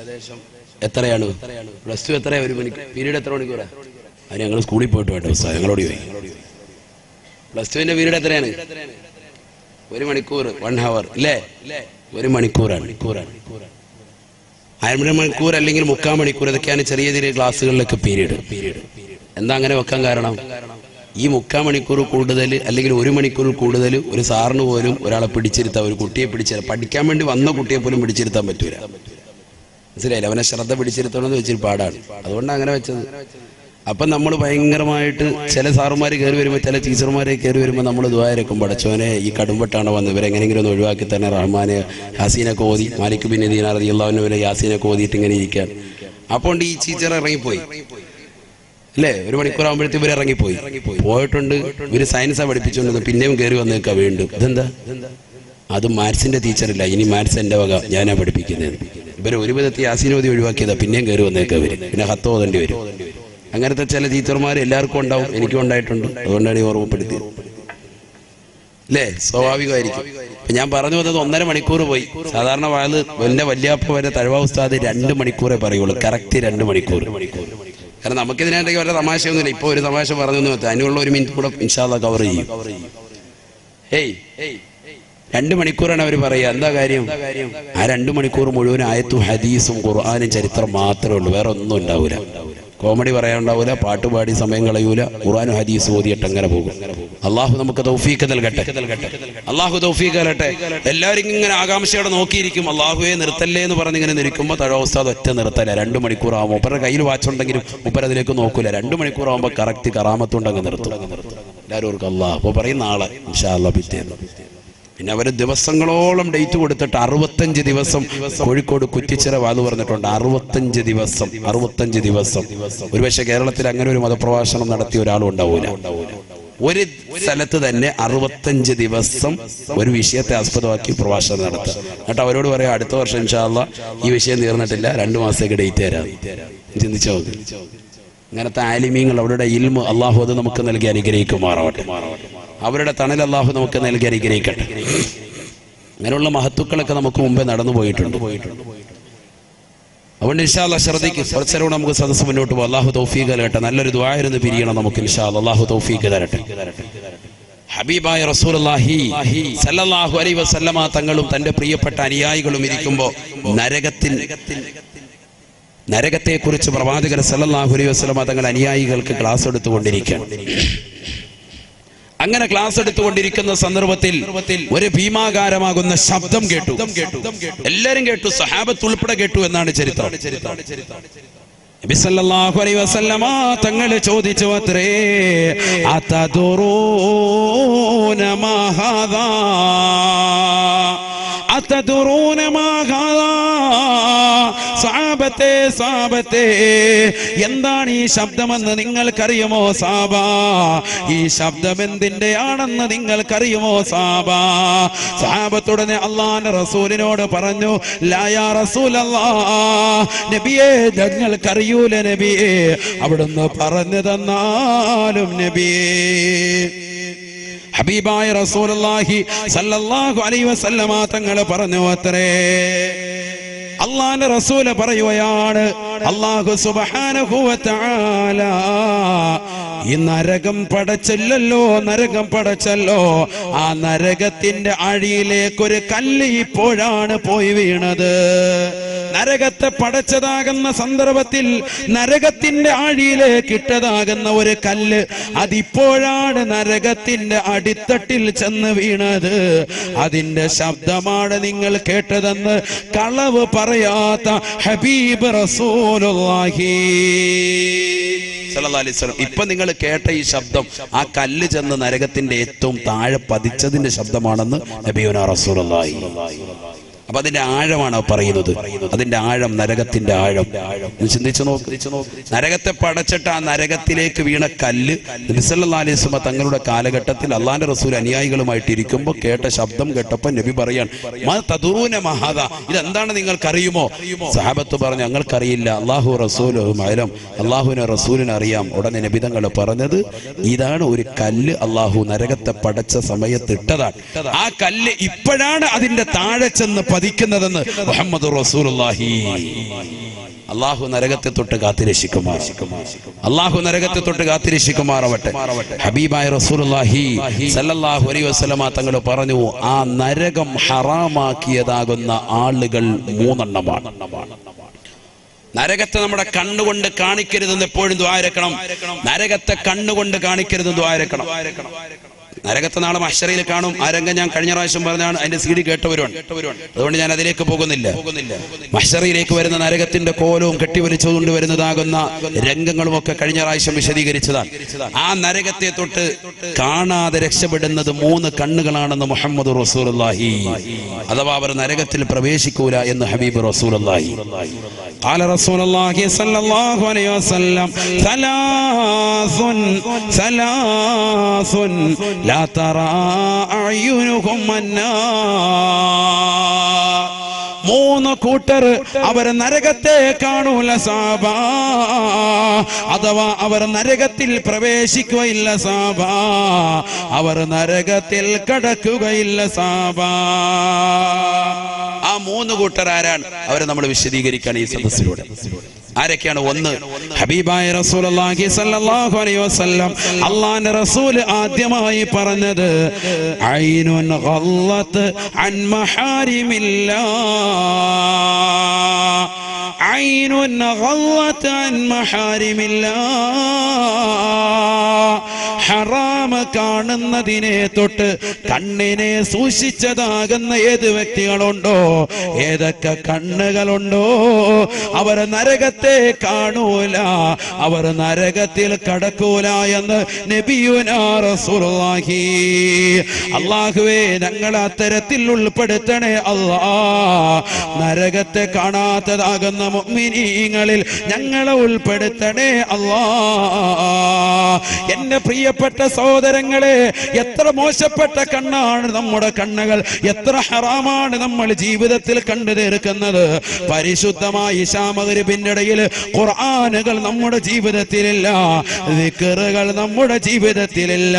[SPEAKER 1] എത്രയാണ്? +2 എത്രയാ? 1 മണിക്കൂർ പീരീഡ് എത്ര മണിക്കൂറാ? അത് ഞങ്ങൾ സ്കൂളിൽ പോയിട്ട് വേണ്ട ഞങ്ങളോട് പോയി. +2 പീരീഡ് എത്രയാണ്? 1 മണിക്കൂർ, 1 ഹവർ അല്ലേ? 1 മണിക്കൂറാണ്. 1/2 മണിക്കൂർ അല്ലെങ്കിൽ 3/4 മണിക്കൂർ, ഇതൊക്കെയാണ് ചെറിയ ചെറിയ ക്ലാസ്സുകളിലൊക്കെ പീരീഡ്. എന്താ അങ്ങനെ വെക്കാൻ കാരണം? ഈ 3/4 മണിക്കൂർ കൂടുതൽ അല്ലെങ്കിൽ 1 മണിക്കൂർ കൂടുതൽ ഒരു സാറിന് പോലും ഒരാളെ പിടിച്ചിരുത്താൻ, ഒരു കുട്ടിയെ പിടിച്ചിരുത്താൻ, പഠിക്കാൻ വേണ്ടി വന്ന കുട്ടിയെ പോലും പിടിച്ചിരുത്താൻ പറ്റൂല. മനസ്സിലായില്ല? അവനെ ശ്രദ്ധ പിടിച്ചിരുത്തണമെന്ന് വെച്ചിട്ട് പാടാണ്. അതുകൊണ്ടാണ് അങ്ങനെ വെച്ചത്. അപ്പം നമ്മൾ ഭയങ്കരമായിട്ട് ചില സാറുമാർ കയറി വരുമ്പോൾ, ചില ടീച്ചർമാരെ കയറി വരുമ്പോൾ നമ്മൾ ദുആയിരക്കും, പടച്ചോനെ ഈ കടുംപെട്ടാണ് വന്നത്, ഇവരെങ്ങനെയെങ്കിലും ഒന്ന് ഒഴിവാക്കി തന്നെ. റഹ്മാനെ യാസീനൊക്കെ ഓതി, മാലിക് ബിൻ ദീനാർ റളിയല്ലാഹു അൻഹു യാസീനൊക്കെ ഓതിയിട്ട് ഇങ്ങനെ ഇരിക്കാൻ. അപ്പോൾ ഈ ടീച്ചർ ഇറങ്ങിപ്പോയി അല്ലേ? 1 മണിക്കൂർ ആകുമ്പോഴത്തേക്ക് ഇവർ ഇറങ്ങിപ്പോയി. പോയിട്ടുണ്ട്. ഇവർ സയൻസാണ് പഠിപ്പിച്ചുകൊണ്ടിരുന്നത്. പിന്നെയും കയറി വന്നേക്കാം വീണ്ടും. ഇതെന്താ? അത് മാത്സിന്റെ ടീച്ചറില്ല, ഇനി മാത്സ് എൻ്റെ വക, ഞാനാ പഠിപ്പിക്കുന്നത്. ഇവർ ഒരു വിധത്തിൽ യാസീനോതി ഒഴിവാക്കിയതാ, പിന്നെയും കയറി വന്നേക്കാം ഇവർ. പിന്നെ ഹത്ത് ഓതേണ്ടി വരും. അങ്ങനത്തെ ചില ടീച്ചർമാർ എല്ലാവർക്കും ഉണ്ടാവും, എനിക്കും ഉണ്ടായിട്ടുണ്ട്. അതുകൊണ്ടാണ് ഈ ഓർമ്മപ്പെടുത്തിയത് അല്ലേ? സ്വാഭാവികമായിരിക്കും. ഇപ്പൊ ഞാൻ പറഞ്ഞു വന്നത് 1.5 മണിക്കൂർ പോയി. സാധാരണ വാല് എന്റെ വല്യാപ്പ വരെ തഴവ ഉസ്താദ് 2 മണിക്കൂറേ പറയുള്ളൂ. കറക്റ്റ് 2 മണിക്കൂർ. കാരണം നമുക്കിതിനായിട്ടൊക്കെ വല്ല തമാശയൊന്നുമില്ല. ഇപ്പൊ ഒരു തമാശ പറഞ്ഞു അതിനുള്ള 1 മിനിറ്റ് കൂടെ ഇൻഷാ അല്ലാഹ് കവർ ചെയ്യും. 2 മണിക്കൂറാണ് അവർ പറയുക. എന്താ കാര്യം? ആ 2 മണിക്കൂർ മുഴുവൻ ആയത്തും ഹദീസും ഖുർആനും ചരിത്രം മാത്രമേ ഉള്ളൂ, വേറെ ഒന്നും ഉണ്ടാവില്ല. കോമഡി പറയാനുണ്ടാവൂല, പാട്ടുപാടി സമയം കളയൂല, ഖുർആനും ഹദീസ് ഓതിയിട്ട് അങ്ങനെ പോകും. അള്ളാഹു നമുക്ക് തൗഫീഖ് നൽകട്ടെ, അള്ളാഹു തൗഫീഖ് നൽകട്ടെ. എല്ലാവരും ഇങ്ങനെ ആകാംക്ഷയോടെ നോക്കിയിരിക്കും. അള്ളാഹുവെ നിർത്തല്ലേ എന്ന് പറഞ്ഞ് ഇങ്ങനെ നിൽക്കുമ്പോൾ തഴ ഉസ്താദ് ഒറ്റ നിർത്തല. 2 മണിക്കൂർ ആകുമ്പോൾ മൂപ്പരുടെ കയ്യിൽ വാച്ചുണ്ടെങ്കിലും മൂപ്പർ അതിലേക്ക് നോക്കൂല. 2 മണിക്കൂർ ആകുമ്പോൾ കറക്റ്റ് കറാമത്തുണ്ടെങ്കിൽ നിർത്തും. എല്ലാവരും ഓർക്കും അള്ളാഹ് അപ്പോൾ പറയും നാളെ ഇൻഷാ അല്ലാഹ് പിറ്റേന്ന്. പിന്നെ അവർ ദിവസങ്ങളോളം ഡേറ്റ് കൊടുത്തിട്ട് 65 ദിവസം കോഴിക്കോട് കുറ്റിച്ചിറ വാത് പറഞ്ഞിട്ടുണ്ട്. 65 ദിവസം. ഒരുപക്ഷെ കേരളത്തിൽ അങ്ങനെ ഒരു മതപ്രഭാഷണം നടത്തിയ ഒരാളും ഉണ്ടാവൂല. ഒരു സ്ഥലത്ത് തന്നെ 65 ദിവസം ഒരു വിഷയത്തെ ആസ്പദമാക്കി പ്രഭാഷണം നടത്തുക. എന്നിട്ട് അവരോട് പറയാം അടുത്ത വർഷം ഇൻഷാ അല്ലാഹ് ഈ വിഷയം തീർന്നിട്ടില്ല, 2 മാസത്തേക്ക് ഡേറ്റ് തരാം. ചിന്തിച്ചോ? ഇങ്ങനത്തെ ആലിമീങ്ങൾ അവരുടെ ഇൽമ് അള്ളാഹു അത് നമുക്ക് നൽകി അനുഗ്രഹിക്കുമാറാവട്ടെ. അവരുടെ തണൽ അള്ളാഹു നമുക്ക് നൽകി അനുഗ്രഹിക്കട്ടെ. അങ്ങനെയുള്ള മഹത്തുക്കളൊക്കെ നമുക്ക് മുമ്പേ നടന്നു പോയിട്ടുണ്ട്. അതുകൊണ്ട് ഇൻഷാ അല്ലാഹ് ശ്രദ്ധിക്കും. കുറച്ചേരം നമുക്ക് സദസ്സ് മുന്നോട്ട് പോകും. അള്ളാഹു തൗഫീഖ് തരട്ടെ. നല്ലൊരു ദുആയിരുന്നു പിരിയണം നമുക്ക് ഇൻഷാ അല്ലാഹ്. അള്ളാഹു തൗഫീഖ് തരട്ടെ. ഹബീബായ റസൂലുള്ളാഹി സല്ലല്ലാഹു അലൈഹി വസല്ലമ തങ്ങളും തന്റെ പ്രിയപ്പെട്ട അനുയായികളും ഇരിക്കുമ്പോൾ നരകത്തെക്കുറിച്ച് പ്രവാചകർ സല്ലല്ലാഹു അലൈഹി വസല്ലമ തങ്ങൾ അനുയായികൾക്ക് ക്ലാസ് എടുത്തുകൊണ്ടിരിക്കുകയാണ്. അങ്ങനെ ക്ലാസ് എടുത്തുകൊണ്ടിരിക്കുന്ന സന്ദർഭത്തിൽ ഒരു ഭീമാകാരമാകുന്ന ശബ്ദം കേട്ടു. എല്ലാവരും കേട്ടു, സഹാബത്ത് ഉൾപ്പെടെ കേട്ടു എന്നാണ് ചരിത്രം. നബി സല്ലല്ലാഹു അലൈഹി വസല്ലമ തങ്ങൾ ചോദിച്ചു അത്രേ, അതദറൂന മാ ഹാദാ, അതദറൂന മാ ഹാദാ. സഹാബത്തെ എന്താണ് ഈ ശബ്ദമെന്ന് നിങ്ങൾക്കറിയുമോ സാബ? ഈ ശബ്ദം എന്തിന്റെയാണെന്ന് നിങ്ങൾക്കറിയുമോ സാബ? സഹാബത്തുടനെ അല്ലാഹുവിന്റെ റസൂലിനോട് പറഞ്ഞു, ലാ യാ റസൂലല്ലാഹ്, നബിയേ ഞങ്ങൾക്കറിയൂല നബിയേ. അവിടുന്ന് പറഞ്ഞു തന്നാലും നബിയേ. ഹബീബായ റസൂലുള്ളാഹി സല്ലല്ലാഹു അലൈഹി വസല്ലമ തങ്ങൾ പറഞ്ഞു അത്രേ, അള്ളാഹുവിന്റെ റസൂല് പറയുകയാണ്, അല്ലാഹു സുബ്ഹാനഹു വ തആല ഈ നരകം പടച്ചല്ലോ, ആ നരകത്തിന്റെ അഴിയിലേക്കൊരു കല്ല് ഇപ്പോഴാണ് പോയി വീണത്. നരകത്തെ പടച്ചതാകുന്ന സന്ദർഭത്തിൽ നരകത്തിന്റെ ആഴിയിലേക്ക് ഇട്ടതാകുന്ന ഒരു കല്ല് അതിപ്പോഴാണ് നരകത്തിന്റെ അടിത്തട്ടിൽ ചെന്ന് വീണത്. അതിന്റെ ശബ്ദമാണ് നിങ്ങൾ കേട്ടതെന്ന് കളവ് പറയാത്ത ഹബീബ് റസൂലുള്ളാഹി സല്ലല്ലാഹു അലൈഹി വസല്ലം. ഇപ്പൊ നിങ്ങൾ കേട്ട ഈ ശബ്ദം ആ കല്ല് ചെന്ന് നരകത്തിന്റെ ഏറ്റവും താഴെ പതിച്ചതിന്റെ ശബ്ദമാണെന്ന് നബിയുനാ റസൂലുള്ളാഹി. അപ്പൊ അതിന്റെ ആഴമാണ് പറയുന്നത്. അതിന്റെ ആഴം, നരകത്തിന്റെ ആഴം ചിന്തിച്ചു നോക്ക്. നരകത്തെ പടച്ചിട്ട് ആ നരകത്തിലേക്ക് വീണ കല്ല് നബി സല്ലല്ലാഹു അലൈഹി വസല്ലം തങ്ങളുടെ കാലഘട്ടത്തിൽ അള്ളാഹുവിന്റെ റസൂൽ അനുയായികളുമായിട്ട് ഇരിക്കുമ്പോൾ കേട്ട ശബ്ദം കേട്ടപ്പോൾ നബി പറയാൻ, മാ തദറൂന മാ ഹാദാ, ഇതെന്താണ് നിങ്ങൾക്കറിയുമോ? സഹാബത്ത് പറഞ്ഞു, ഞങ്ങൾക്കറിയില്ല, അല്ലാഹു റസൂലുഹു അഅലം, അള്ളാഹുവിനെ റസൂലിനെ അറിയാം. ഉടനെ നബി തങ്ങൾ പറഞ്ഞത്, ഇതാണ് ഒരു കല്ല് അള്ളാഹു നരകത്തെ പടച്ച സമയത്ത് ഇട്ടതാണ്. ആ കല്ല് ഇപ്പോഴാണ് അതിന്റെ താഴെ ചെന്ന് പതിക്കുന്നതെന്ന് മുഹമ്മദ് റസൂലുള്ളാഹി. അല്ലാഹു നരകത്തെ തൊട്ട് കാത്തിരക്ഷിക്കുമാറാവട്ടെ. ഹബീബായ റസൂലുള്ളാഹി സല്ലല്ലാഹു അലൈഹി വസല്ലമ തങ്ങൾ പറഞ്ഞു, ആ നരകം ഹറാമാക്കിയതാകുന്ന ആളുകൾ 3 എണ്ണമാണ്. നരകത്തെ നമ്മുടെ കണ്ണുകൊണ്ട് കാണിക്കരുതെന്ന് എപ്പോഴും ദുആ ഇരക്കണം. നരകത്തെ കണ്ണുകൊണ്ട് കാണിക്കരുതെന്ന് ദുആ ഇരക്കണം. നരകത്തെ നാളെ മഹ്ശറിൽ കാണും. ആ രംഗം ഞാൻ കഴിഞ്ഞ പ്രാവശ്യം പറഞ്ഞാണ്, അതിന്റെ CD കേട്ടവരുണ്ട്. അതുകൊണ്ട് ഞാൻ അതിലേക്ക് പോകുന്നില്ല. മഹ്ശറിലേക്ക് വരുന്ന നരകത്തിന്റെ കോലവും കെട്ടിവലിച്ചുകൊണ്ട് വരുന്നതാകുന്ന രംഗങ്ങളും ഒക്കെ കഴിഞ്ഞ പ്രാവശ്യം വിശദീകരിച്ചതാണ്. ആ നരകത്തെ തൊട്ട് കാണാതെ രക്ഷപ്പെടുന്നത് 3 കണ്ണുകളാണെന്ന് മുഹമ്മദ് റസൂലുള്ളാഹി. അഥവാ അവർ നരകത്തിൽ പ്രവേശിക്കൂല എന്ന് ഹബീബ് റസൂലുള്ളാഹി. ഖാല റസൂലുള്ളാഹി സ്വല്ലല്ലാഹു അലൈഹി വസല്ലം, സലാസുൻ ലാ തറാ അയ്യുനുഹും അന്നാർ. 3 കൂട്ടർ അവർ നരകത്തെ കാണൂല സാബ, അഥവാ അവർ നരകത്തിൽ പ്രവേശിക്കുകയില്ല സാബ, അവർ നരകത്തിൽ കടക്കുകയില്ല സാബ. ആ 3 കൂട്ടർ ആരാണ്? അവരെ നമ്മൾ വിശദീകരിക്കാൻ ഈ സദസ്സിലൂടെ. ആരൊക്കെയാണ്? 1, ഹബീബായ റസൂലുള്ളാഹി സ്വല്ലല്ലാഹു അലൈഹി വസല്ലം അല്ലാഹുവിന്റെ റസൂൽ ആദ്യമായി പറഞ്ഞത്, ഐനുൻ ഗല്ലത്ത് അൻ മഹാരിമില്ലാഹ്, ഐനുൻ ഗളത് അൻ മഹാരിമില്ലാ, ഹറാമ കാണുന്നതിനെ തൊട്ട് കണ്ണിനെ സൂക്ഷിച്ചതാകുന്ന ഏത് വ്യക്തികളുണ്ടോ, ഏതൊക്കെ കണ്ണുകളുണ്ടോ, അവർ നരകത്തെ കാണൂല, അവർ നരകത്തിൽ കടക്കൂല എന്ന് നബിയുനാ റസൂലുള്ളാഹി. അല്ലാഹുവേ, ഞങ്ങളെ അത്തരത്തിൽ ഉൾപ്പെടുത്തണേ അല്ലാ. നരകത്തെ കാണാത്തതാകുന്ന മുഅ്മിനീങ്ങളിൽ ഞങ്ങളെ ഉൾപ്പെടുത്തണേ അല്ലാ. എന്റെ പ്രിയപ്പെട്ട സഹോദരങ്ങളെ, എത്ര മോശപ്പെട്ട കണ്ണാണ് നമ്മുടെ കണ്ണുകൾ, എത്ര ഹറാമാണ് നമ്മൾ ജീവിതത്തിൽ കണ്ടു തീർക്കുന്നത്. പരിശുദ്ധമായ ഇശാ മഗ്‌രിബിന്റെ ഇടയിൽ ഖുർആനുകൾ നമ്മുടെ ജീവിതത്തിലില്ല, ദിക്റുകൾ നമ്മുടെ ജീവിതത്തിലില്ല.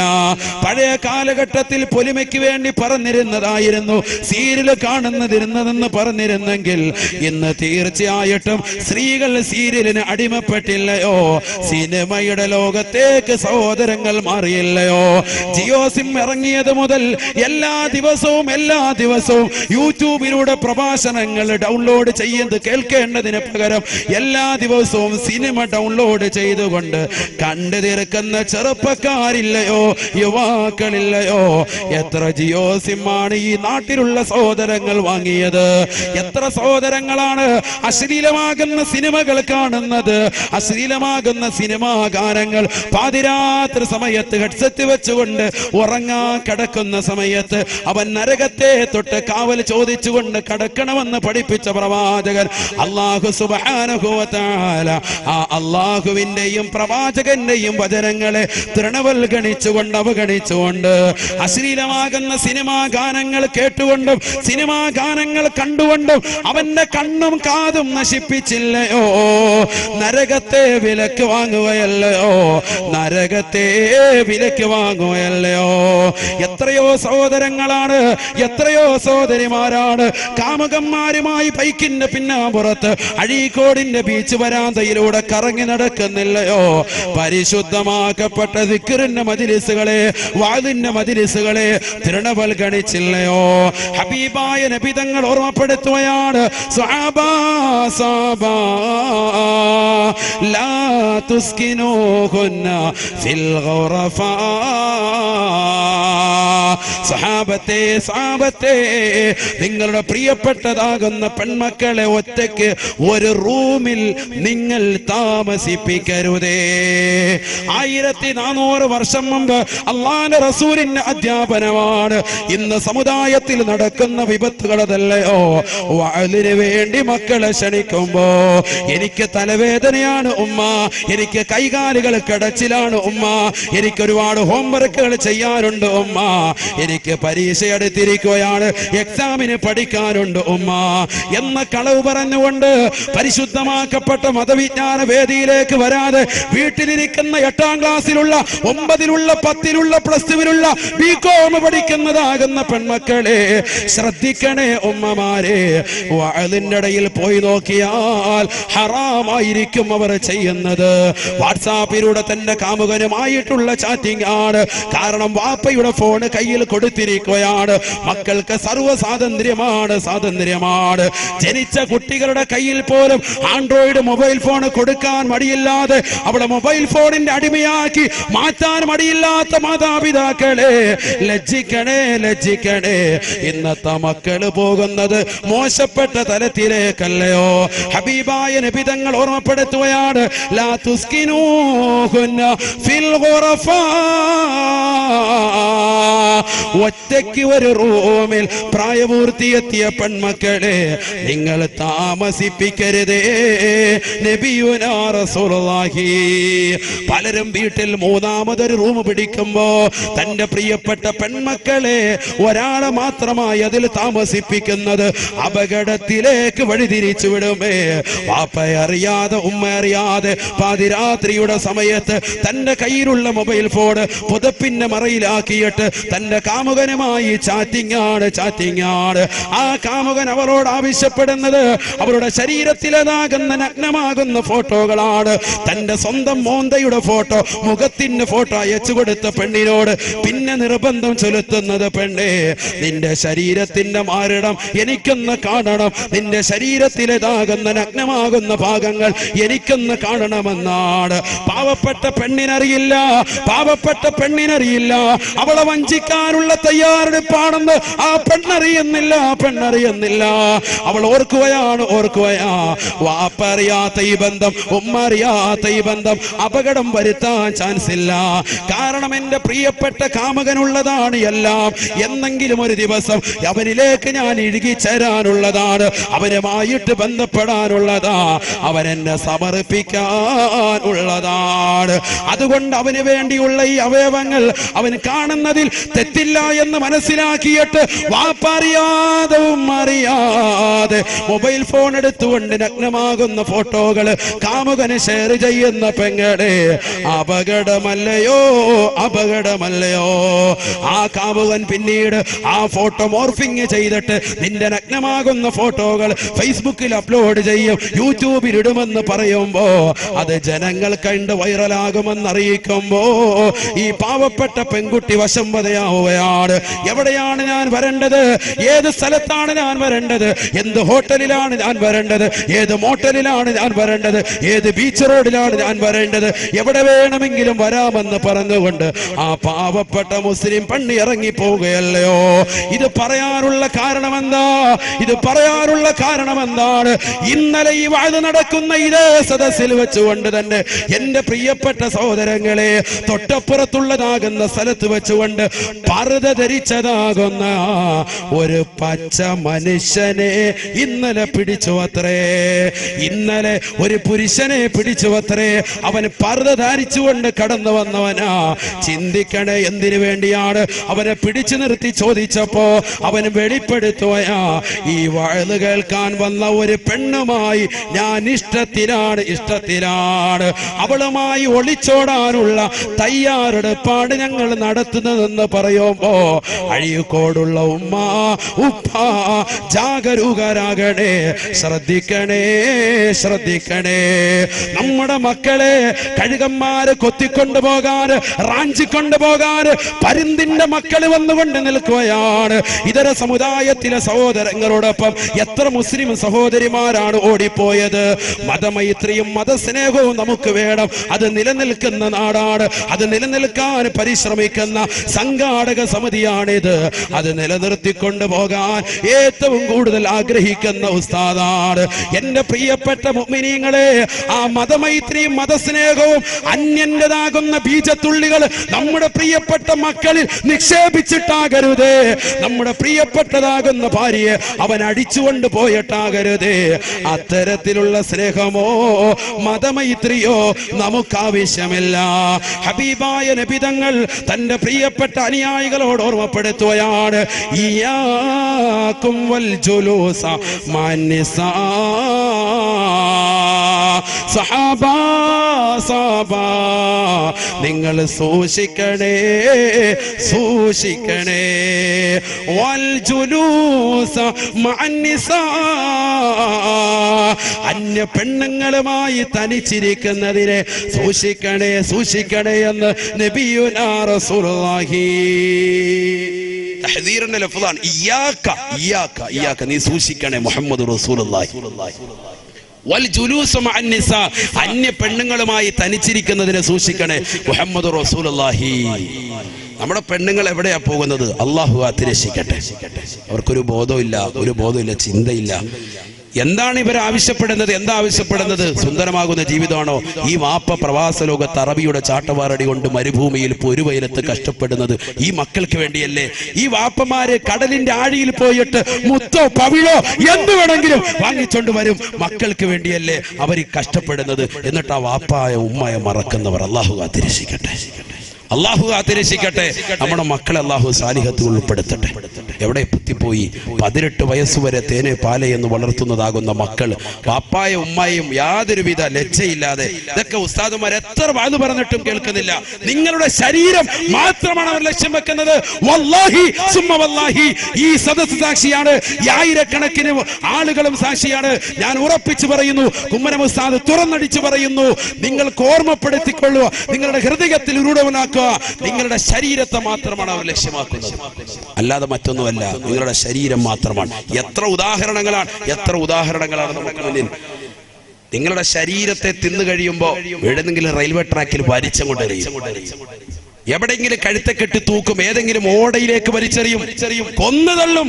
[SPEAKER 1] പഴയ കാലഘട്ടത്തിൽ പൊലിമയ്ക്ക് വേണ്ടി പറഞ്ഞിരുന്നതായിരുന്നു സീരിയൽ കാണുന്നതിരുന്നതെന്ന് പറഞ്ഞിരുന്നെങ്കിൽ ഇന്ന് തീർച്ചയായിട്ടും സ്ത്രീകൾ സീരിയലിന് അടിമപ്പെട്ടില്ലയോ? സിനിമയുടെ ലോകത്തേക്ക് സഹോദരങ്ങൾ മാറിയില്ലയോ? ജിയോ സിം ഇറങ്ങിയത് മുതൽ എല്ലാ ദിവസവും യൂട്യൂബിലൂടെ പ്രഭാഷണങ്ങൾ ഡൗൺലോഡ് ചെയ്യുന്നത് കേൾക്കേണ്ടതിന് പകരം എല്ലാ ദിവസവും സിനിമ ഡൗൺലോഡ് ചെയ്തുകൊണ്ട് കണ്ടു തീർക്കുന്ന ചെറുപ്പക്കാരില്ലയോ, യുവാക്കളില്ലയോ? എത്ര ജിയോ സിമ്മാണ് ഈ നാട്ടിലുള്ള സഹോദരങ്ങൾ വാങ്ങിയത്? എത്ര സഹോദരങ്ങളാണ് അശ്ലീലമാകുന്ന സിനിമകൾ കാണുന്നത്? അശ്ലീലമാകുന്ന സിനിമാ ഗാനങ്ങൾ പാതിരാത്രി സമയത്ത് ഹെഡ്സെറ്റ് വെച്ചുകൊണ്ട് ഉറങ്ങാൻ കിടക്കുന്ന സമയത്ത് അവൻ നരകത്തെ തൊട്ട് കാവൽ ചോദിച്ചുകൊണ്ട് കടക്കണമെന്ന് പഠിപ്പിച്ച പ്രവാചകൻ അല്ലാഹു സുബ്ഹാനഹു വ തആല ആ അല്ലാഹുവിന്റെയും പ്രവാചകന്റെയും വചനങ്ങളെ തൃണവൽഗണിച്ചുകൊണ്ട് അവഗണിച്ചുകൊണ്ട് അശ്ലീലമാകുന്ന സിനിമാ ഗാനങ്ങൾ കേട്ടുകൊണ്ടും സിനിമാ ഗാനങ്ങൾ കണ്ടുകൊണ്ടും അവന്റെ കണ്ണും കാതും നശിപ്പിച്ചില്ലയോ? നരകത്തെ വിലക്ക് വാങ്ങുകയല്ലയോ? നരകത്തെ വിലക്ക് വാങ്ങുകയല്ലയോ? എത്രയോ സഹോദരങ്ങളാണ്, എത്രയോ സഹോദരിമാരാണ് കാമുകന്മാരുമായി ബൈക്കിന്റെ പിന്നാമ്പുറത്ത് അഴീക്കോടിന്റെ ബീച്ച് വരാന്തയിലൂടെ കറങ്ങി നടക്കുന്നില്ലയോ? പരിശുദ്ധമാക്കപ്പെട്ട ദിക്റിന്റെ മജ്‌ലിസുകളെ, വാദിന്റെ മജ്‌ലിസുകളെ തൃണവൽഗണിച്ചില്ലയോ? ഹബീബായ നബി തങ്ങൾ ഓർമ്മപ്പെടുത്തുകയാണ്, സ്വഹാബാ സ്വഹാബാ ലാ തുസ്കിനൂഹുന്ന ഫിൽ ഗുറഫാ. സഹാബത്തെ, സഹാബത്തെ, നിങ്ങളുടെ പ്രിയപ്പെട്ടതാകുന്ന പെൺമക്കളെ ഒറ്റയ്ക്ക് ഒരു റൂമിൽ നിങ്ങൾ താമസിപ്പിക്കരുതേ. 1400 വർഷം മുമ്പ് അല്ലാഹുവിന്റെ റസൂലിന്റെ അധ്യാപനമാണ്. ഇന്ന് സമുദായത്തിൽ നടക്കുന്ന വിപത്തുകളതല്ലയോ? വഅലിന് വേണ്ടി മക്കളെ ക്ഷണിക്കുമ്പോ എനിക്ക് തലവേദനയാണ് ഉമ്മ, എനിക്ക് കൈകാലുകൾ കടച്ചിലാണ് ഉമ്മ, എനിക്ക് ഒരുപാട് ഹോംവർക്കുകൾ ചെയ്യാനുണ്ട് ഉമ്മ, എനിക്ക് പരീക്ഷ എടുത്തിരിക്കുകയാണ്, എക്സാമിന് പഠിക്കാനുണ്ട് ഉമ്മ എന്ന കളവ് പറഞ്ഞുകൊണ്ട് പരിശുദ്ധമാക്കപ്പെട്ട മതവിജ്ഞാന വേദിയിലേക്ക് വരാതെ വീട്ടിലിരിക്കുന്ന 8ാം ക്ലാസ്സിലുള്ള 9ലുള്ള 10ലുള്ള +2ലുള്ള ബികോം പഠിക്കുന്നതാകുന്ന പെൺമക്കളെ ശ്രദ്ധിക്കണേ ഉമ്മമാരെ. വഅലിന്റെ ഇടയിൽ പോയി നോക്കിയാൽ ഹറാമായിരിക്കും അവർ ചെയ്യുന്നത്. വാട്സാപ്പിലൂടെ തന്റെ കാമുകനുമായിട്ടുള്ള ചാറ്റിംഗ് ആണ്. കാരണം വാപ്പയുടെ ഫോൺ കയ്യിൽ കൊടുത്തിരിക്കുകയാണ്. മക്കൾക്ക് സർവ്വ സ്വാതന്ത്ര്യമാണ്. ജനിച്ച കുട്ടികളുടെ കയ്യിൽ പോലും ആൻഡ്രോയിഡ് മൊബൈൽ ഫോൺ കൊടുക്കാൻ മടിയില്ലാതെ അവിടെ മൊബൈൽ ഫോണിന്റെ അടിമയാക്കി മാറ്റാൻ മടിയില്ലാത്ത മാതാപിതാക്കളെ ലജ്ജിക്കണേ, ലജ്ജിക്കണേ. ഇന്നത്തെ മക്കള് പോകുന്നത് മോശപ്പെട്ട തലത്തിലേക്കല്ലയോ? ഹബീബായ നബി തങ്ങൾ ഓർമ്മപ്പെടുത്തുകയാണ്, ലാ തുസ്കിനൂഹുന്ന ഫിൽ ഗുറഫാ. ഒറ്റയ്ക്ക് ഒരു റൂമിൽ പ്രായപൂർത്തിയെത്തിയ പെൺമക്കളെ നിങ്ങൾ താമസിപ്പിക്കരുതേ. നബിയുനാ റസൂലുള്ളാഹി. പലരും വീട്ടിൽ മൂന്നാമതൊരു റൂം പിടിക്കുമ്പോ തന്റെ പ്രിയപ്പെട്ട പെൺമക്കളെ ഒരാളെ മാത്രമായി അതിൽ താമസിപ്പിക്കുന്നത് അപകടത്തിലേക്ക് വഴിതിരിച്ചു വിടുമേ. വാപ്പയെ അറിയാതെ, ഉമ്മ അറിയാതെ പാതിരാത്രിയുടെ സമയത്ത് തന്റെ കയ്യിലുള്ള മൊബൈൽ ഫോൺ പുതപ്പിന്റെ മറയിലാക്കിയിട്ട് തന്റെ തന്റെ കാമുകനുമായി ചാറ്റിംഗ് ആണ്. ആ കാമുകൻ അവളോട് ആവശ്യപ്പെടുന്നത് അവരുടെ ശരീരത്തിലേതാകുന്ന നഗ്നമാകുന്ന ഫോട്ടോകളാണ്. തന്റെ സ്വന്തം മോന്തയുടെ ഫോട്ടോ, മുഖത്തിന്റെ ഫോട്ടോ അയച്ചു കൊടുത്ത പെണ്ണിനോട് പിന്നെ നിർബന്ധം ചെലുത്തുന്നത്, പെണ്ണേ നിന്റെ ശരീരത്തിന്റെ മാറിടം എനിക്കൊന്ന് കാണണം, നിന്റെ ശരീരത്തിലേതാകുന്ന നഗ്നമാകുന്ന ഭാഗങ്ങൾ എനിക്കൊന്ന് കാണണമെന്നാണ്. പാവപ്പെട്ട പെണ്ണിനറിയില്ല, അവളെ വഞ്ചിക്കാനുള്ള തയ്യാറെടുപ്പാണെന്ന് ആ പെണ്ണറിയുന്നില്ല. അവൾ ഓർക്കുകയാണ്, വാപ്പറിയാത്ത ഈ ബന്ധം, ഉമ്മറിയാത്ത ഈ ബന്ധം അപകടം വരുത്താൻ ചാൻസ് ഇല്ല. കാരണം എന്റെ പ്രിയപ്പെട്ട കാമുകനുള്ളതാണ് എല്ലാം. എന്നെങ്കിലും ഒരു ദിവസം അവനിലേക്ക് ഞാൻ ഇഴുകിച്ചേരാനുള്ളതാണ്, അവനുമായിട്ട് ബന്ധപ്പെടാനുള്ളതാ, അവനെന്നെ സമർപ്പിക്കാനുള്ളതാണ്. അതുകൊണ്ട് അവന് വേണ്ടിയുള്ള ഈ അവയവങ്ങൾ അവൻ കാണുന്നതിൽ തെറ്റില്ല എന്ന് മനസ്സിലാക്കിയിട്ട് വാപ്പറിയാതെ ഉമ്മറിയാതെ മൊബൈൽ ഫോൺ എടുത്തുകൊണ്ട് നഗ്നമാകുന്ന ഫോട്ടോകൾ കാമുകന് ഷെയർ ചെയ്യുന്ന പെങ്ങളെ, അപകടമല്ലയോ? ആ കാമുകൻ പിന്നീട് ആ ഫോട്ടോ മോർഫിംഗ് ചെയ്തിട്ട് നിന്റെ നഗ്നമാകുന്ന ഫോട്ടോകൾ ഫേസ്ബുക്കിൽ അപ്ലോഡ് ചെയ്യും, യൂട്യൂബിൽ ഇടുമെന്ന് പറയുമ്പോ അത് ജനങ്ങൾ കണ്ട് വൈറലാകുമെന്ന് അറിയിക്കുമ്പോ ഈ പാവപ്പെട്ട പെൺകുട്ടി വശംവദയാവുകയാണ്. എവിടെയാണ് ഞാൻ വരേണ്ടത്? ഏത് സ്ഥലത്താണ് ഞാൻ വരേണ്ടത്? എന്ത് ഹോട്ടലിലാണ് ഞാൻ വരേണ്ടത്? ഏത് മോട്ടലിലാണ് ഞാൻ വരേണ്ടത്? ഏത് ബീച്ച് റോഡിലാണ് ഞാൻ വരേണ്ടത്? എവിടെ വേണമെങ്കിലും വരാമെന്ന് പറഞ്ഞുകൊണ്ട് ആ പാവപ്പെട്ട മുസ്ലിം പെണ്ണ് ഇറങ്ങി പോവുകയല്ലയോ? ഇത് പറയാനുള്ള കാരണം എന്താണ്? ഇന്നലെ ഈ വാഴ നടക്കുന്ന ഇതേ സദസ്സിൽ വെച്ചുകൊണ്ട് തന്നെ എന്റെ പ്രിയപ്പെട്ട സഹോദരങ്ങളെ, തൊട്ടപ്പുറത്തുള്ളതാകുന്ന സ്ഥലത്ത് വെച്ചുകൊണ്ട് പർദ്ദ ധരിച്ചതാകുന്ന ഒരു പച്ച മനുഷ്യനെ ഇന്നലെ പിടിച്ചു അത്രേ. ഇന്നലെ ഒരു പുരുഷനെ പിടിച്ചു അത്രേ. അവൻ പർദ്ദ ധരിച്ചുകൊണ്ട് കടന്നു വന്നവനാ. ചിന്തിക്കണേ, എന്തിനു വേണ്ടിയാണ് അവനെ പിടിച്ചു നിർത്തി ചോദിച്ചപ്പോ അവൻ വെളിപ്പെടുത്തുകയാ, ഈ വഅ്ള് കേൾക്കാൻ വന്ന ഒരു പെണ്ണുമായി ഞാൻ ഇഷ്ടത്തിലാണ്, അവളുമായി ഒളിച്ചോടാനുള്ള തയ്യാറെടുപ്പാണ് ഞങ്ങൾ നടത്തുന്നതെന്ന് പറയുമ്പോ അഴീക്കോടുള്ള ഉപ്പ ജാഗരൂകരാകണേ, ശ്രദ്ധിക്കണേ. നമ്മുടെ മക്കളെ കഴുകന്മാര് കൊത്തിക്കൊണ്ടുപോകാൻ, റാഞ്ചിക്കൊണ്ടുപോകാൻ പരിന്തിന്റെ മക്കൾ വന്നുകൊണ്ട് നിൽക്കുകയാണ്. ഇതര സമുദായത്തിലെ സഹോദരങ്ങളോടൊപ്പം എത്ര മുസ്ലിം സഹോദരിമാരാണ് ഓടിപ്പോയത്? മതമൈത്രിയും മതസ്നേഹവും നമുക്ക് വേണം. അത് നിലനിൽക്കുന്ന നാടാണ്, അത് നിലനിൽക്കാൻ പരിശ്രമിക്കുന്ന സംഘാടക സമിതിയാണിത്. അത് നിലനിർത്തിക്കൊണ്ടു പോകാൻ ഏറ്റവും കൂടുതൽ ആഗ്രഹിക്കുന്ന ഉസ്താദാണ്. എന്റെ പ്രിയപ്പെട്ട മുഅ്മിനീങ്ങളെ, ആ മതമൈത്രിയും മതസ്നേഹവും അന്യന്റേതാകുന്ന ബീജത്തുള്ളികൾ നമ്മുടെ പ്രിയപ്പെട്ട മക്കളിൽ നിക്ഷേപിച്ചിട്ടാകരുതേ. നമ്മുടെ പ്രിയപ്പെട്ടതാകുന്ന ഭാര്യയെ അവൻ അടിച്ചുകൊണ്ട് പോയിട്ടാകരുതേ. അത്തരത്തിലുള്ള സ്നേഹമോ മതമൈത്രിയോ നമുക്കാവശ്യമില്ല. ഹബീബായ നബി തങ്ങൾ തന്റെ പ്രിയപ്പെട്ട അനുയായികളോട് ഓർമ്മപ്പെടുത്തുകയാണ്, ഇയ്യാകും വൽ ജുലൂസ മഅന്നിസാ. സഹാബാ നിങ്ങൾ സൂക്ഷിക്കണേ വൽ ജുലൂസ മഅന്നിസാ. അന്യ പെണ്ണുങ്ങളുമായി തനിച്ചിരിക്കുന്നതിനെ സൂക്ഷിക്കണേ എന്ന് നബിയുനാ റസൂലുള്ളാഹി. തഹ്ദീറിന്റെ ലഫ്ളാണ് ഇയ്യാക, നീ സൂക്ഷിക്കണേ മുഹമ്മദ് റസൂലുള്ളാഹി. വൽ ജുലൂസ മഅന്നിസാ, അന്യ പെണ്ണുങ്ങളുമായി തനിച്ചിരിക്കുന്നതിനെ സൂക്ഷിക്കണേ മുഹമ്മദ് റസൂലുള്ളാഹി. നമ്മുടെ പെണ്ണുങ്ങൾ എവിടെയാ പോകുന്നത്? അല്ലാഹു കാത്തുരക്ഷിക്കട്ടെ. അവർക്കൊരു ബോധമില്ല, ചിന്തയില്ല. എന്താണ് ഇവർ ആവശ്യപ്പെടുന്നത്? എന്താ ആവശ്യപ്പെടുന്നത്? സുന്ദരമാകുന്ന ജീവിതമാണോ? ഈ വാപ്പ പ്രവാസ ലോകത്ത് അറബിയുടെ ചാട്ടവാറടി കൊണ്ട് മരുഭൂമിയിൽ പൊരുവയിലത്ത് കഷ്ടപ്പെടുന്നത് ഈ മക്കൾക്ക് വേണ്ടിയല്ലേ? ഈ വാപ്പമാര് കടലിന്റെ ആഴിയിൽ പോയിട്ട് മുത്തോ പവിഴോ എന്ത് വേണമെങ്കിലും വാങ്ങിച്ചോണ്ട് വരും, മക്കൾക്ക് വേണ്ടിയല്ലേ അവർ കഷ്ടപ്പെടുന്നത്? എന്നിട്ട് ആ വാപ്പായ ഉമ്മയെ മറക്കുന്നവർ അല്ലാഹു കാത്തുരക്ഷിക്കട്ടെ. നമ്മുടെ മക്കളെ അല്ലാഹു സാലിഹത്തിൽ ഉൾപ്പെടുത്തട്ടെ. എവിടെ എത്തിപ്പോയി? 18 വയസ്സുവരെ തേനെ പാലെ എന്ന് വളർത്തുന്നതാകുന്ന മക്കൾ, പാപ്പായ ഉമ്മായും യാതൊരുവിധ ലജ്ജയില്ലാതെ, ഇതൊക്കെ ഉസ്താദുമാർ എത്ര വാത് പറഞ്ഞിട്ടും കേൾക്കുന്നില്ല. നിങ്ങളുടെ ശരീരം മാത്രമാണ് അവർ ലക്ഷ്യം വെക്കുന്നത്. വല്ലാഹി സുമ്മ വല്ലാഹി, ഈ സദസ്സ് സാക്ഷിയാണ്, ആയിരക്കണക്കിന് ആളുകളും സാക്ഷിയാണ്. ഞാൻ ഉറപ്പിച്ചു പറയുന്നു, കുമ്മനം ഉസ്താദ് തുറന്നടിച്ചു പറയുന്നു, നിങ്ങൾക്ക് ഓർമ്മപ്പെടുത്തിക്കൊള്ളുക, നിങ്ങളുടെ ഹൃദയത്തിൽ ഉരുടവനാക്കുക, നിങ്ങളുടെ ശരീരത്തെ മാത്രമാണ് അവർ ലക്ഷ്യമാക്കുന്നത്, അല്ലാതെ മറ്റൊന്നുമല്ല. നിങ്ങളുടെ ശരീരം മാത്രമാണ്. എത്ര ഉദാഹരണങ്ങളാണ് നമുക്ക് മുന്നിൽ. നിങ്ങളുടെ ശരീരത്തെ തിന്നു കഴിയുമ്പോൾ എവിടെന്നെങ്കിലും റെയിൽവേ ട്രാക്കിൽ വലിച്ചങ്ങോട്ട് എറിയും, എവിടെയെങ്കിലും കഴുത്തെ കെട്ടി തൂക്കും, ഏതെങ്കിലും ഓടയിലേക്ക് വലിച്ചെറിയും, കൊന്നു തള്ളും,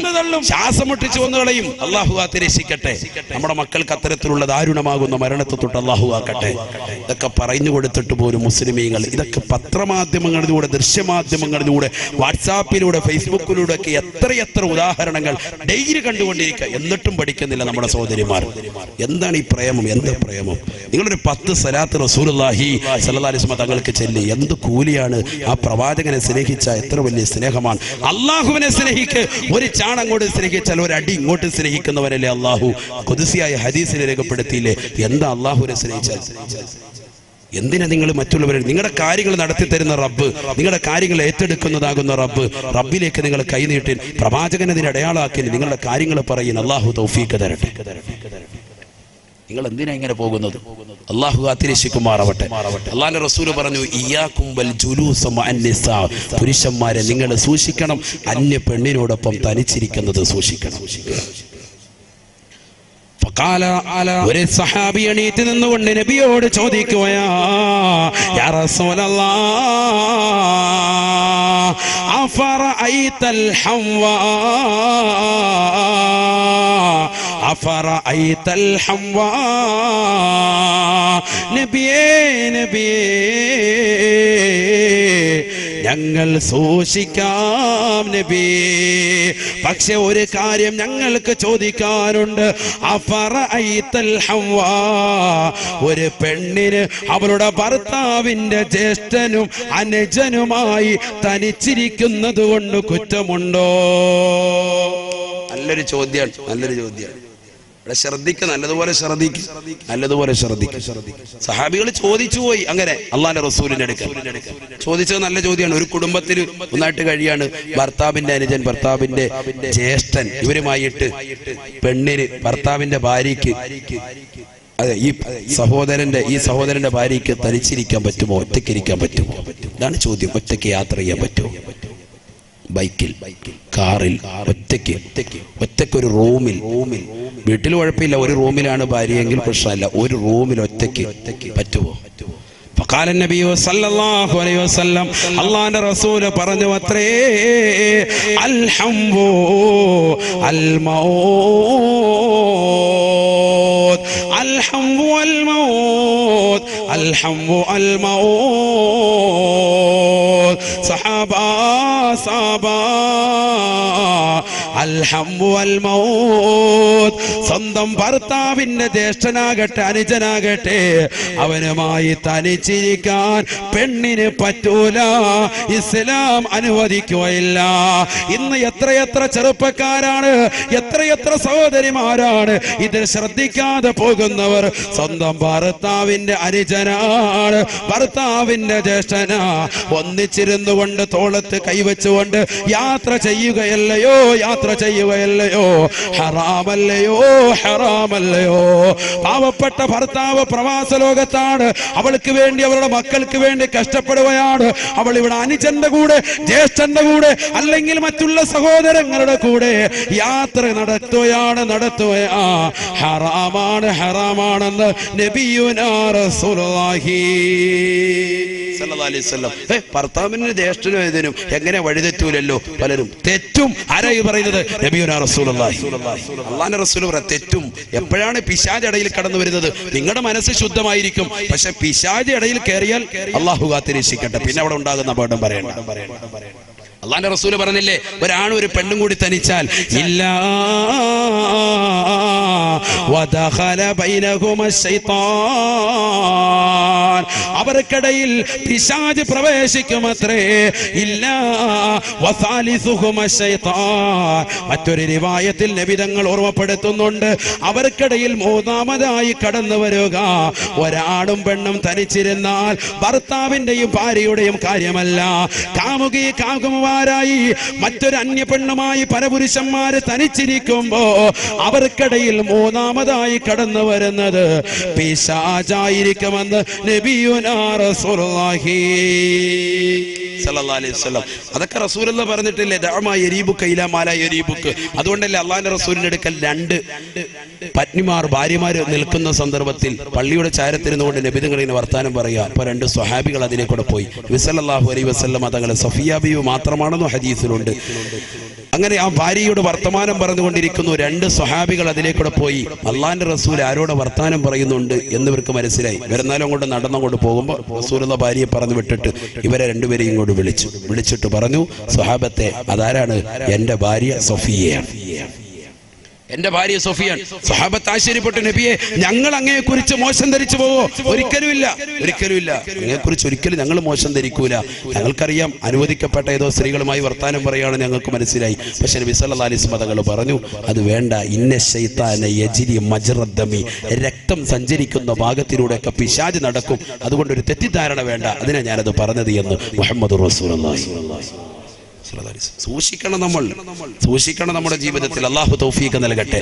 [SPEAKER 1] ശ്വാസം മുട്ടിച്ച് കൊന്നുകളയും. അള്ളാഹു കാത്തിരക്ഷിക്കട്ടെ. നമ്മുടെ മക്കൾക്ക് അത്തരത്തിലുള്ള ദാരുണമാകുന്ന മരണത്തെ തൊട്ട് അള്ളാഹു ആക്കട്ടെ. ഇതൊക്കെ പറഞ്ഞു കൊടുത്തിട്ട് പോലും മുസ്ലിമീങ്ങൾ ഇതൊക്കെ പത്രമാധ്യമങ്ങളിലൂടെ, ദൃശ്യമാധ്യമങ്ങളിലൂടെ, വാട്സാപ്പിലൂടെ, ഫേസ്ബുക്കിലൂടെ ഒക്കെ എത്രയെത്ര ഉദാഹരണങ്ങൾ ഡെയിലി കണ്ടുകൊണ്ടിരിക്കുക, എന്നിട്ടും പഠിക്കുന്നില്ല നമ്മുടെ സഹോദരിമാർ. എന്താണ് ഈ പ്രേമം? എന്ത് പ്രേമം? നിങ്ങളൊരു 10 സലാത്ത് റസൂലുള്ളാഹി സ്വല്ലല്ലാഹി അലൈഹി വസല്ലം തങ്ങൾക്ക് ചൊല്ലി, എന്ത് കൂലിയാണ്! ആ പ്രവാചകനെ സ്നേഹിച്ച എത്ര വലിയ സ്നേഹമാണ്. അള്ളാഹുവിനെ സ്നേഹിക്ക്, ഒരു ചാണങ്ങോട്ട് സ്നേഹിച്ചാൽ ഒരു അടി ഇങ്ങോട്ട് സ്നേഹിക്കുന്നവരല്ലേ അള്ളാഹു. ഖുദ്സിയായ ഹദീസിൽ രേഖപ്പെടുത്തിയില്ലേ, എന്താ അള്ളാഹുവിനെ സ്നേഹിച്ചാൽ? എന്തിനാ നിങ്ങൾ മറ്റുള്ളവരെ? നിങ്ങളുടെ കാര്യങ്ങൾ നടത്തി തരുന്ന റബ്ബ്, നിങ്ങളുടെ കാര്യങ്ങൾ ഏറ്റെടുക്കുന്നതാകുന്ന റബ്ബ്, റബ്ബിലേക്ക് നിങ്ങൾ കൈനീട്ടി പ്രവാചകനെ ഇതിന് അടയാളാക്കി നിങ്ങളുടെ കാര്യങ്ങൾ പറയുന്ന അള്ളാഹു തൗഫീഖ് തരട്ടെ. നിങ്ങൾ എന്തിനാ ഇങ്ങനെ പോകുന്നത്? അള്ളാഹു കാത്തിരക്ഷിക്കുമാറാവട്ടെ. അള്ളാഹുവിന്റെ റസൂല് പറഞ്ഞു, ഇയ്യാകും വൽ ജുലൂസ മഅൻ നിസാ, പുരുഷന്മാരെ നിങ്ങൾ സൂക്ഷിക്കണം, അന്യ പെണ്ണിനോടൊപ്പം തനിച്ചിരിക്കുന്നത് സൂക്ഷിക്കണം. ഒരു സഹാബി എണീറ്റ് നിന്നുകൊണ്ട് നബിയോട് ചോദിക്കുകയാ, യാ റസൂലല്ലാഹ് അഫറഅയ്തൽ ഹംവാ, അഫറഅയ്തൽ ഹംവാ, നബിയേ നബിയേ ഞങ്ങൾ സൂക്ഷിക്കാം നബി, പക്ഷെ ഒരു കാര്യം ഞങ്ങൾക്ക് ചോദിക്കാനുണ്ട്. അഫറഅയ്തൽ ഹംവാ, ഒരു പെണ്ണിന് അവളുടെ ഭർത്താവിന്റെ ജ്യേഷ്ഠനും അനുജനുമായി തനിച്ചിരിക്കുന്നത് കൊണ്ട് കുറ്റമുണ്ടോ? നല്ലൊരു ചോദ്യമാണ്, നല്ലൊരു ചോദ്യമാണ്. ഇവിടെ ശ്രദ്ധിക്കുക, നല്ലതുപോലെ ശ്രദ്ധിക്കുക. സഹാബികൾ ചോദിച്ചു പോയി. അങ്ങനെ അള്ളാന്റെ റസൂലിന്റെ അടുക്കൽ ചോദിച്ചത് നല്ല ചോദ്യമാണ്. ഒരു കുടുംബത്തിൽ ഒന്നായിട്ട് കഴിയാണ്, ഭർത്താവിന്റെ അനുജൻ, ഭർത്താവിന്റെ ജ്യേഷ്ഠൻ, ഇവരുമായിട്ട് പെണ്ണിന്, ഭർത്താവിന്റെ ഭാര്യയ്ക്ക്, അതെ ഈ സഹോദരന്റെ ഭാര്യയ്ക്ക് തനിച്ചിരിക്കാൻ പറ്റുമോ? ഒറ്റയ്ക്കിരിക്കാൻ പറ്റുമോ? ഇതാണ് ചോദ്യം. ഒറ്റയ്ക്ക് യാത്ര ചെയ്യാൻ പറ്റുമോ? ബൈക്കിൽ, കാറിൽ, ഒറ്റയ്ക്കൊരു റൂമിൽ, വീട്ടിൽ കുഴപ്പമില്ല, ഒരു റൂമിലാണ് ഭാര്യയെങ്കിൽ പ്രശ്നമല്ല, ഒരു റൂമിൽ ഒറ്റയ്ക്ക് പറ്റുമോ? فقال النبي صلى الله عليه وسلم, അല്ലാഹുവിന്റെ റസൂൽ പറഞ്ഞു അത്രേ, അൽഹംബു അൽമൗത്, അൽഹംബു അൽമൗത്, അൽഹംബു അൽമൗത്. സഹാബാ അൽഹംബു അൽമൗത്. സ്വന്തം ഭർത്താവിന്റെ ജ്യേഷ്ഠനാകട്ടെ അനുജനാകട്ടെ അവനുമായി തനിച്ചിരിക്കാൻ പെണ്ണിന് പറ്റൂല, ഇസ്ലാം അനുവദിക്കുകയില്ല. ഇന്ന് എത്രയെത്ര ചെറുപ്പക്കാരാണ്, എത്രയെത്ര സഹോദരിമാരാണ് ഇതിൽ ശ്രദ്ധിക്കാതെ പോകുന്നവർ. സ്വന്തം ഭർത്താവിന്റെ അനുജനാണ്, ഭർത്താവിന്റെ ജ്യേഷ്ഠനാ, ഒന്നിച്ചിരുന്നു കൊണ്ട് തോളത്ത് കൈവച്ചുകൊണ്ട് യാത്ര ചെയ്യുകയല്ലയോ, ഹറാമല്ലയോ, ഹറാമല്ലയോ? പാവപ്പെട്ട ഭർത്താവ് പ്രവാസ ലോകത്താണ്, അവൾക്ക് വേണ്ടി, അവരുടെ മക്കൾക്ക് വേണ്ടി കഷ്ടപ്പെടുകയാണ്. അവൾ ഇവിടെ അനുജന്റെ കൂടെ, ജ്യേഷ്ഠന്റെ കൂടെ, അല്ലെങ്കിൽ മറ്റുള്ള സഹോദരങ്ങളുടെ കൂടെ യാത്ര നടത്തുകയാണ്. ഹറാമാണെന്ന് നബിയുനാ റസൂലുള്ളാഹി സ്വല്ലല്ലാഹി അലൈഹി വസല്ലം. ഭർത്താവിന്റെ ജ്യേഷ്ഠനും ഇതിനും എങ്ങനെ വഴിതെറ്റൂലല്ലോ? പലരും തെറ്റും. ആരായി പറയുന്നത്? നബിയുനാ റസൂലുള്ളാഹി. അല്ലാഹുവിന്റെ റസൂൽ പറ, തെറ്റും. എപ്പോഴാണ് പിശാച് ഇടയിൽ കടന്നു വരുന്നത്? നിങ്ങളുടെ മനസ്സ് ശുദ്ധമായിരിക്കും, പക്ഷെ പിശാച് ഇടയിൽ കയറിയാൽ അള്ളാഹു കാത്തിരക്ഷിക്കട്ടെ, പിന്നെ അവിടെ ഉണ്ടാകുന്ന അപകടം പറയണ്ട. അല്ലാഹുവിന്റെ റസൂൽ പറഞ്ഞില്ലേ, ഒരാണും ഒരു പെണ്ണും കൂടി തനിച്ചാൽ ഇല്ലാ വദഖല ബൈനഹുമ ശൈത്താൻ, ആ അവർക്കിടയിൽ പിശാച് പ്രവേശിക്കുമത്രേ. ഇല്ലാ വസാലിസുഹുമ ശൈത്താൻ. മറ്റൊരു റിവായത്തിൽ നബി തങ്ങൾ ഓർമ്മപ്പെടുത്തുന്നുണ്ട്, അവർക്കിടയിൽ മൂന്നാമതായി കടന്നു വരിക ഒരാണും പെണ്ണും തനിച്ചിരുന്നാൽ ഭർത്താവിന്റെയും ഭാര്യയുടെയും കാര്യമല്ല, കാമുകന്മാരായി മറ്റൊരു അന്യ പെണ്ണുമായി പരപുരുഷന്മാര് തനിച്ചിരിക്കുമ്പോ അവർക്കിടയിൽ മൂന്നാമതായി കടന്നു വരുന്നത് പിശാചായിരിക്കുമെന്ന് നബിയുനാ റസൂലുള്ളാഹി സല്ലല്ലാഹു അലൈഹി വസല്ലം. അതൊക്കെ റസൂലുള്ള പറഞ്ഞിട്ടില്ലേ, ദഅമാ യരീബുക ഇലാ മാ ലാ യരീബുക. അതുകൊണ്ടല്ലേ അള്ളാഹുവിന്റെ റസൂലിന്റെ അടുക്കൽ രണ്ട് പത്നിമാർ ഭാര്യമാര് നിൽക്കുന്ന സന്ദർഭത്തിൽ പള്ളിയുടെ ചാരത്തിരുന്നുകൊണ്ട് നബി തങ്ങൾ ഇങ്ങനെ വർത്താനം പറയുക. അപ്പൊ രണ്ട് സ്വഹാബികൾ അതിലേക്കൂടെ പോയി. നബി സല്ലല്ലാഹു അലൈഹി വസല്ലം തങ്ങളെ സഫിയ ബീവി മാത്രമാണെന്നോ ഹദീസിലുണ്ട്. അങ്ങനെ ആ ഭാര്യയോട് വർത്തമാനം പറഞ്ഞുകൊണ്ടിരിക്കുന്നു. രണ്ട് സ്വഹാബികൾ അതിലേക്കൂടെ പോയി. അള്ളാഹിന്റെ റസൂൽ ആരോട് വർത്താനം പറയുന്നുണ്ട് എന്നിവർക്ക് മനസ്സിലായി. വരുന്നാലും അങ്ങോട്ട് നടന്നങ്ങോട്ട് പോകുമ്പോൾ റസൂലുള്ള ഭാര്യയെ പറഞ്ഞു വിട്ടിട്ട് ഇവരെ രണ്ടുപേരെയും ഇങ്ങോട്ട് വിളിച്ചിട്ട് പറഞ്ഞു, സ്വഹാബത്തെ, അതാരാണ്? എന്റെ ഭാര്യ സഫിയയാണ്, എന്റെ ഭാര്യ സഫിയാൻ. സ്വഹാബത്ത് ആശ്ചര്യപ്പെട്ടു, നബിയെ, ഞങ്ങൾ അങ്ങയെ കുറിച്ച് മോശം ധരിച്ചു പോവോ? ഒരിക്കലുമില്ല, ഒരിക്കലുമില്ല. അങ്ങയെ കുറിച്ച് ഒരിക്കലും ഞങ്ങൾ മോശം ധരിക്കൂല. ഞങ്ങൾക്കറിയാം അനുവദിക്കപ്പെട്ട ഏതോ സ്ത്രീകളുമായി വർത്താനം പറയുകയാണ് ഞങ്ങൾക്ക് മനസ്സിലായി. പക്ഷെ നബി സല്ലല്ലാഹു അലൈഹി വസല്ലം തങ്ങൾ പറഞ്ഞു, അത് വേണ്ട. ഇന്ന ശൈത്താന യജ്രി മജ്റദ്ദമി. രക്തം സഞ്ചരിക്കുന്ന ഭാഗത്തിലൂടെയൊക്കെ പിശാച് നടക്കും. അതുകൊണ്ട് ഒരു തെറ്റിദ്ധാരണ വേണ്ട. അതിനാ ഞാനത് പറഞ്ഞത് എന്ന് മുഹമ്മദുർ റസൂലുള്ളാഹി. സൂക്ഷിക്കണം, നമ്മൾ സൂക്ഷിക്കണം നമ്മുടെ ജീവിതത്തിൽ. അല്ലാഹു തൗഫീഖ് നൽകട്ടെ.